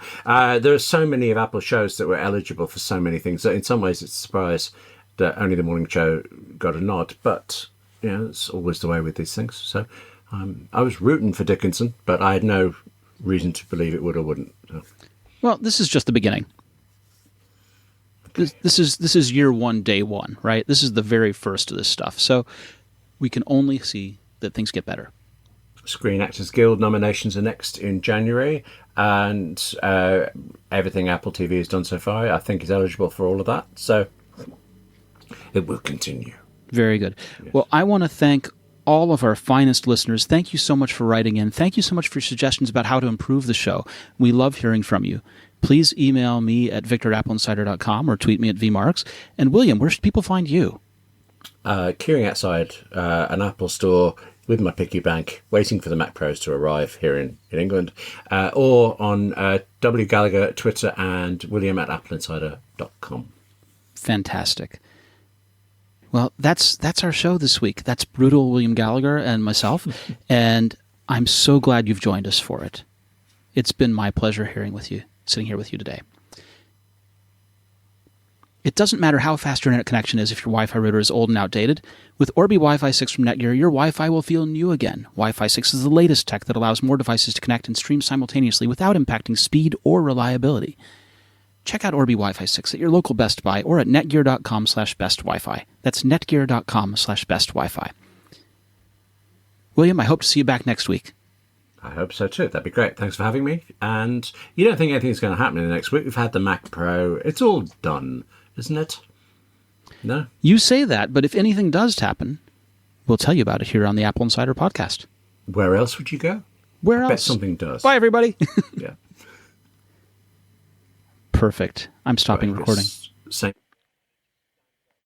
[SPEAKER 3] There are so many of Apple shows that were eligible for so many things that in some ways it's a surprise that only the morning show got a nod, but it's always the way with these things. So I was rooting for Dickinson, but I had no reason to believe it would or wouldn't. So.
[SPEAKER 2] Well, this is just the beginning. This is year one, day one, right? This is the very first of this stuff. So we can only see that things get better.
[SPEAKER 3] Screen Actors Guild nominations are next in January, and everything Apple TV has done so far, I think, is eligible for all of that. So it will continue. Very good.
[SPEAKER 2] Yes. Well, I want to thank all of our finest listeners. Thank you so much for writing in. Thank you so much for your suggestions about how to improve the show. We love hearing from you. Please email me at victor@appleinsider.com or tweet me at vmarks. And William, where should people find you?
[SPEAKER 3] Queuing outside an Apple store with my piggy bank, waiting for the Mac Pros to arrive here in England, or on W. Gallagher at Twitter and William@AppleInsider.com.
[SPEAKER 2] Fantastic. Well, that's our show this week. That's Brutal William Gallagher and myself, and I'm so glad you've joined us for it. It's been my pleasure sitting here with you today. It doesn't matter how fast your internet connection is if your Wi-Fi router is old and outdated. With Orbi Wi-Fi 6 from Netgear, your Wi-Fi will feel new again. Wi-Fi 6 is the latest tech that allows more devices to connect and stream simultaneously without impacting speed or reliability. Check out Orbi Wi-Fi 6 at your local Best Buy or at netgear.com/bestwifi. That's netgear.com/bestwifi. William, I hope to see you back next week.
[SPEAKER 3] I hope so too. That'd be great. Thanks for having me. And you don't think anything's going to happen in the next week? We've had the Mac Pro. It's all done, isn't it? No?
[SPEAKER 2] You say that, but if anything does happen, we'll tell you about it here on the Apple Insider Podcast.
[SPEAKER 3] Where else would you go?
[SPEAKER 2] Where
[SPEAKER 3] I
[SPEAKER 2] else?
[SPEAKER 3] Bet something does.
[SPEAKER 2] Bye, everybody.
[SPEAKER 3] Yeah.
[SPEAKER 2] Perfect. I'm stopping recording.
[SPEAKER 3] Same.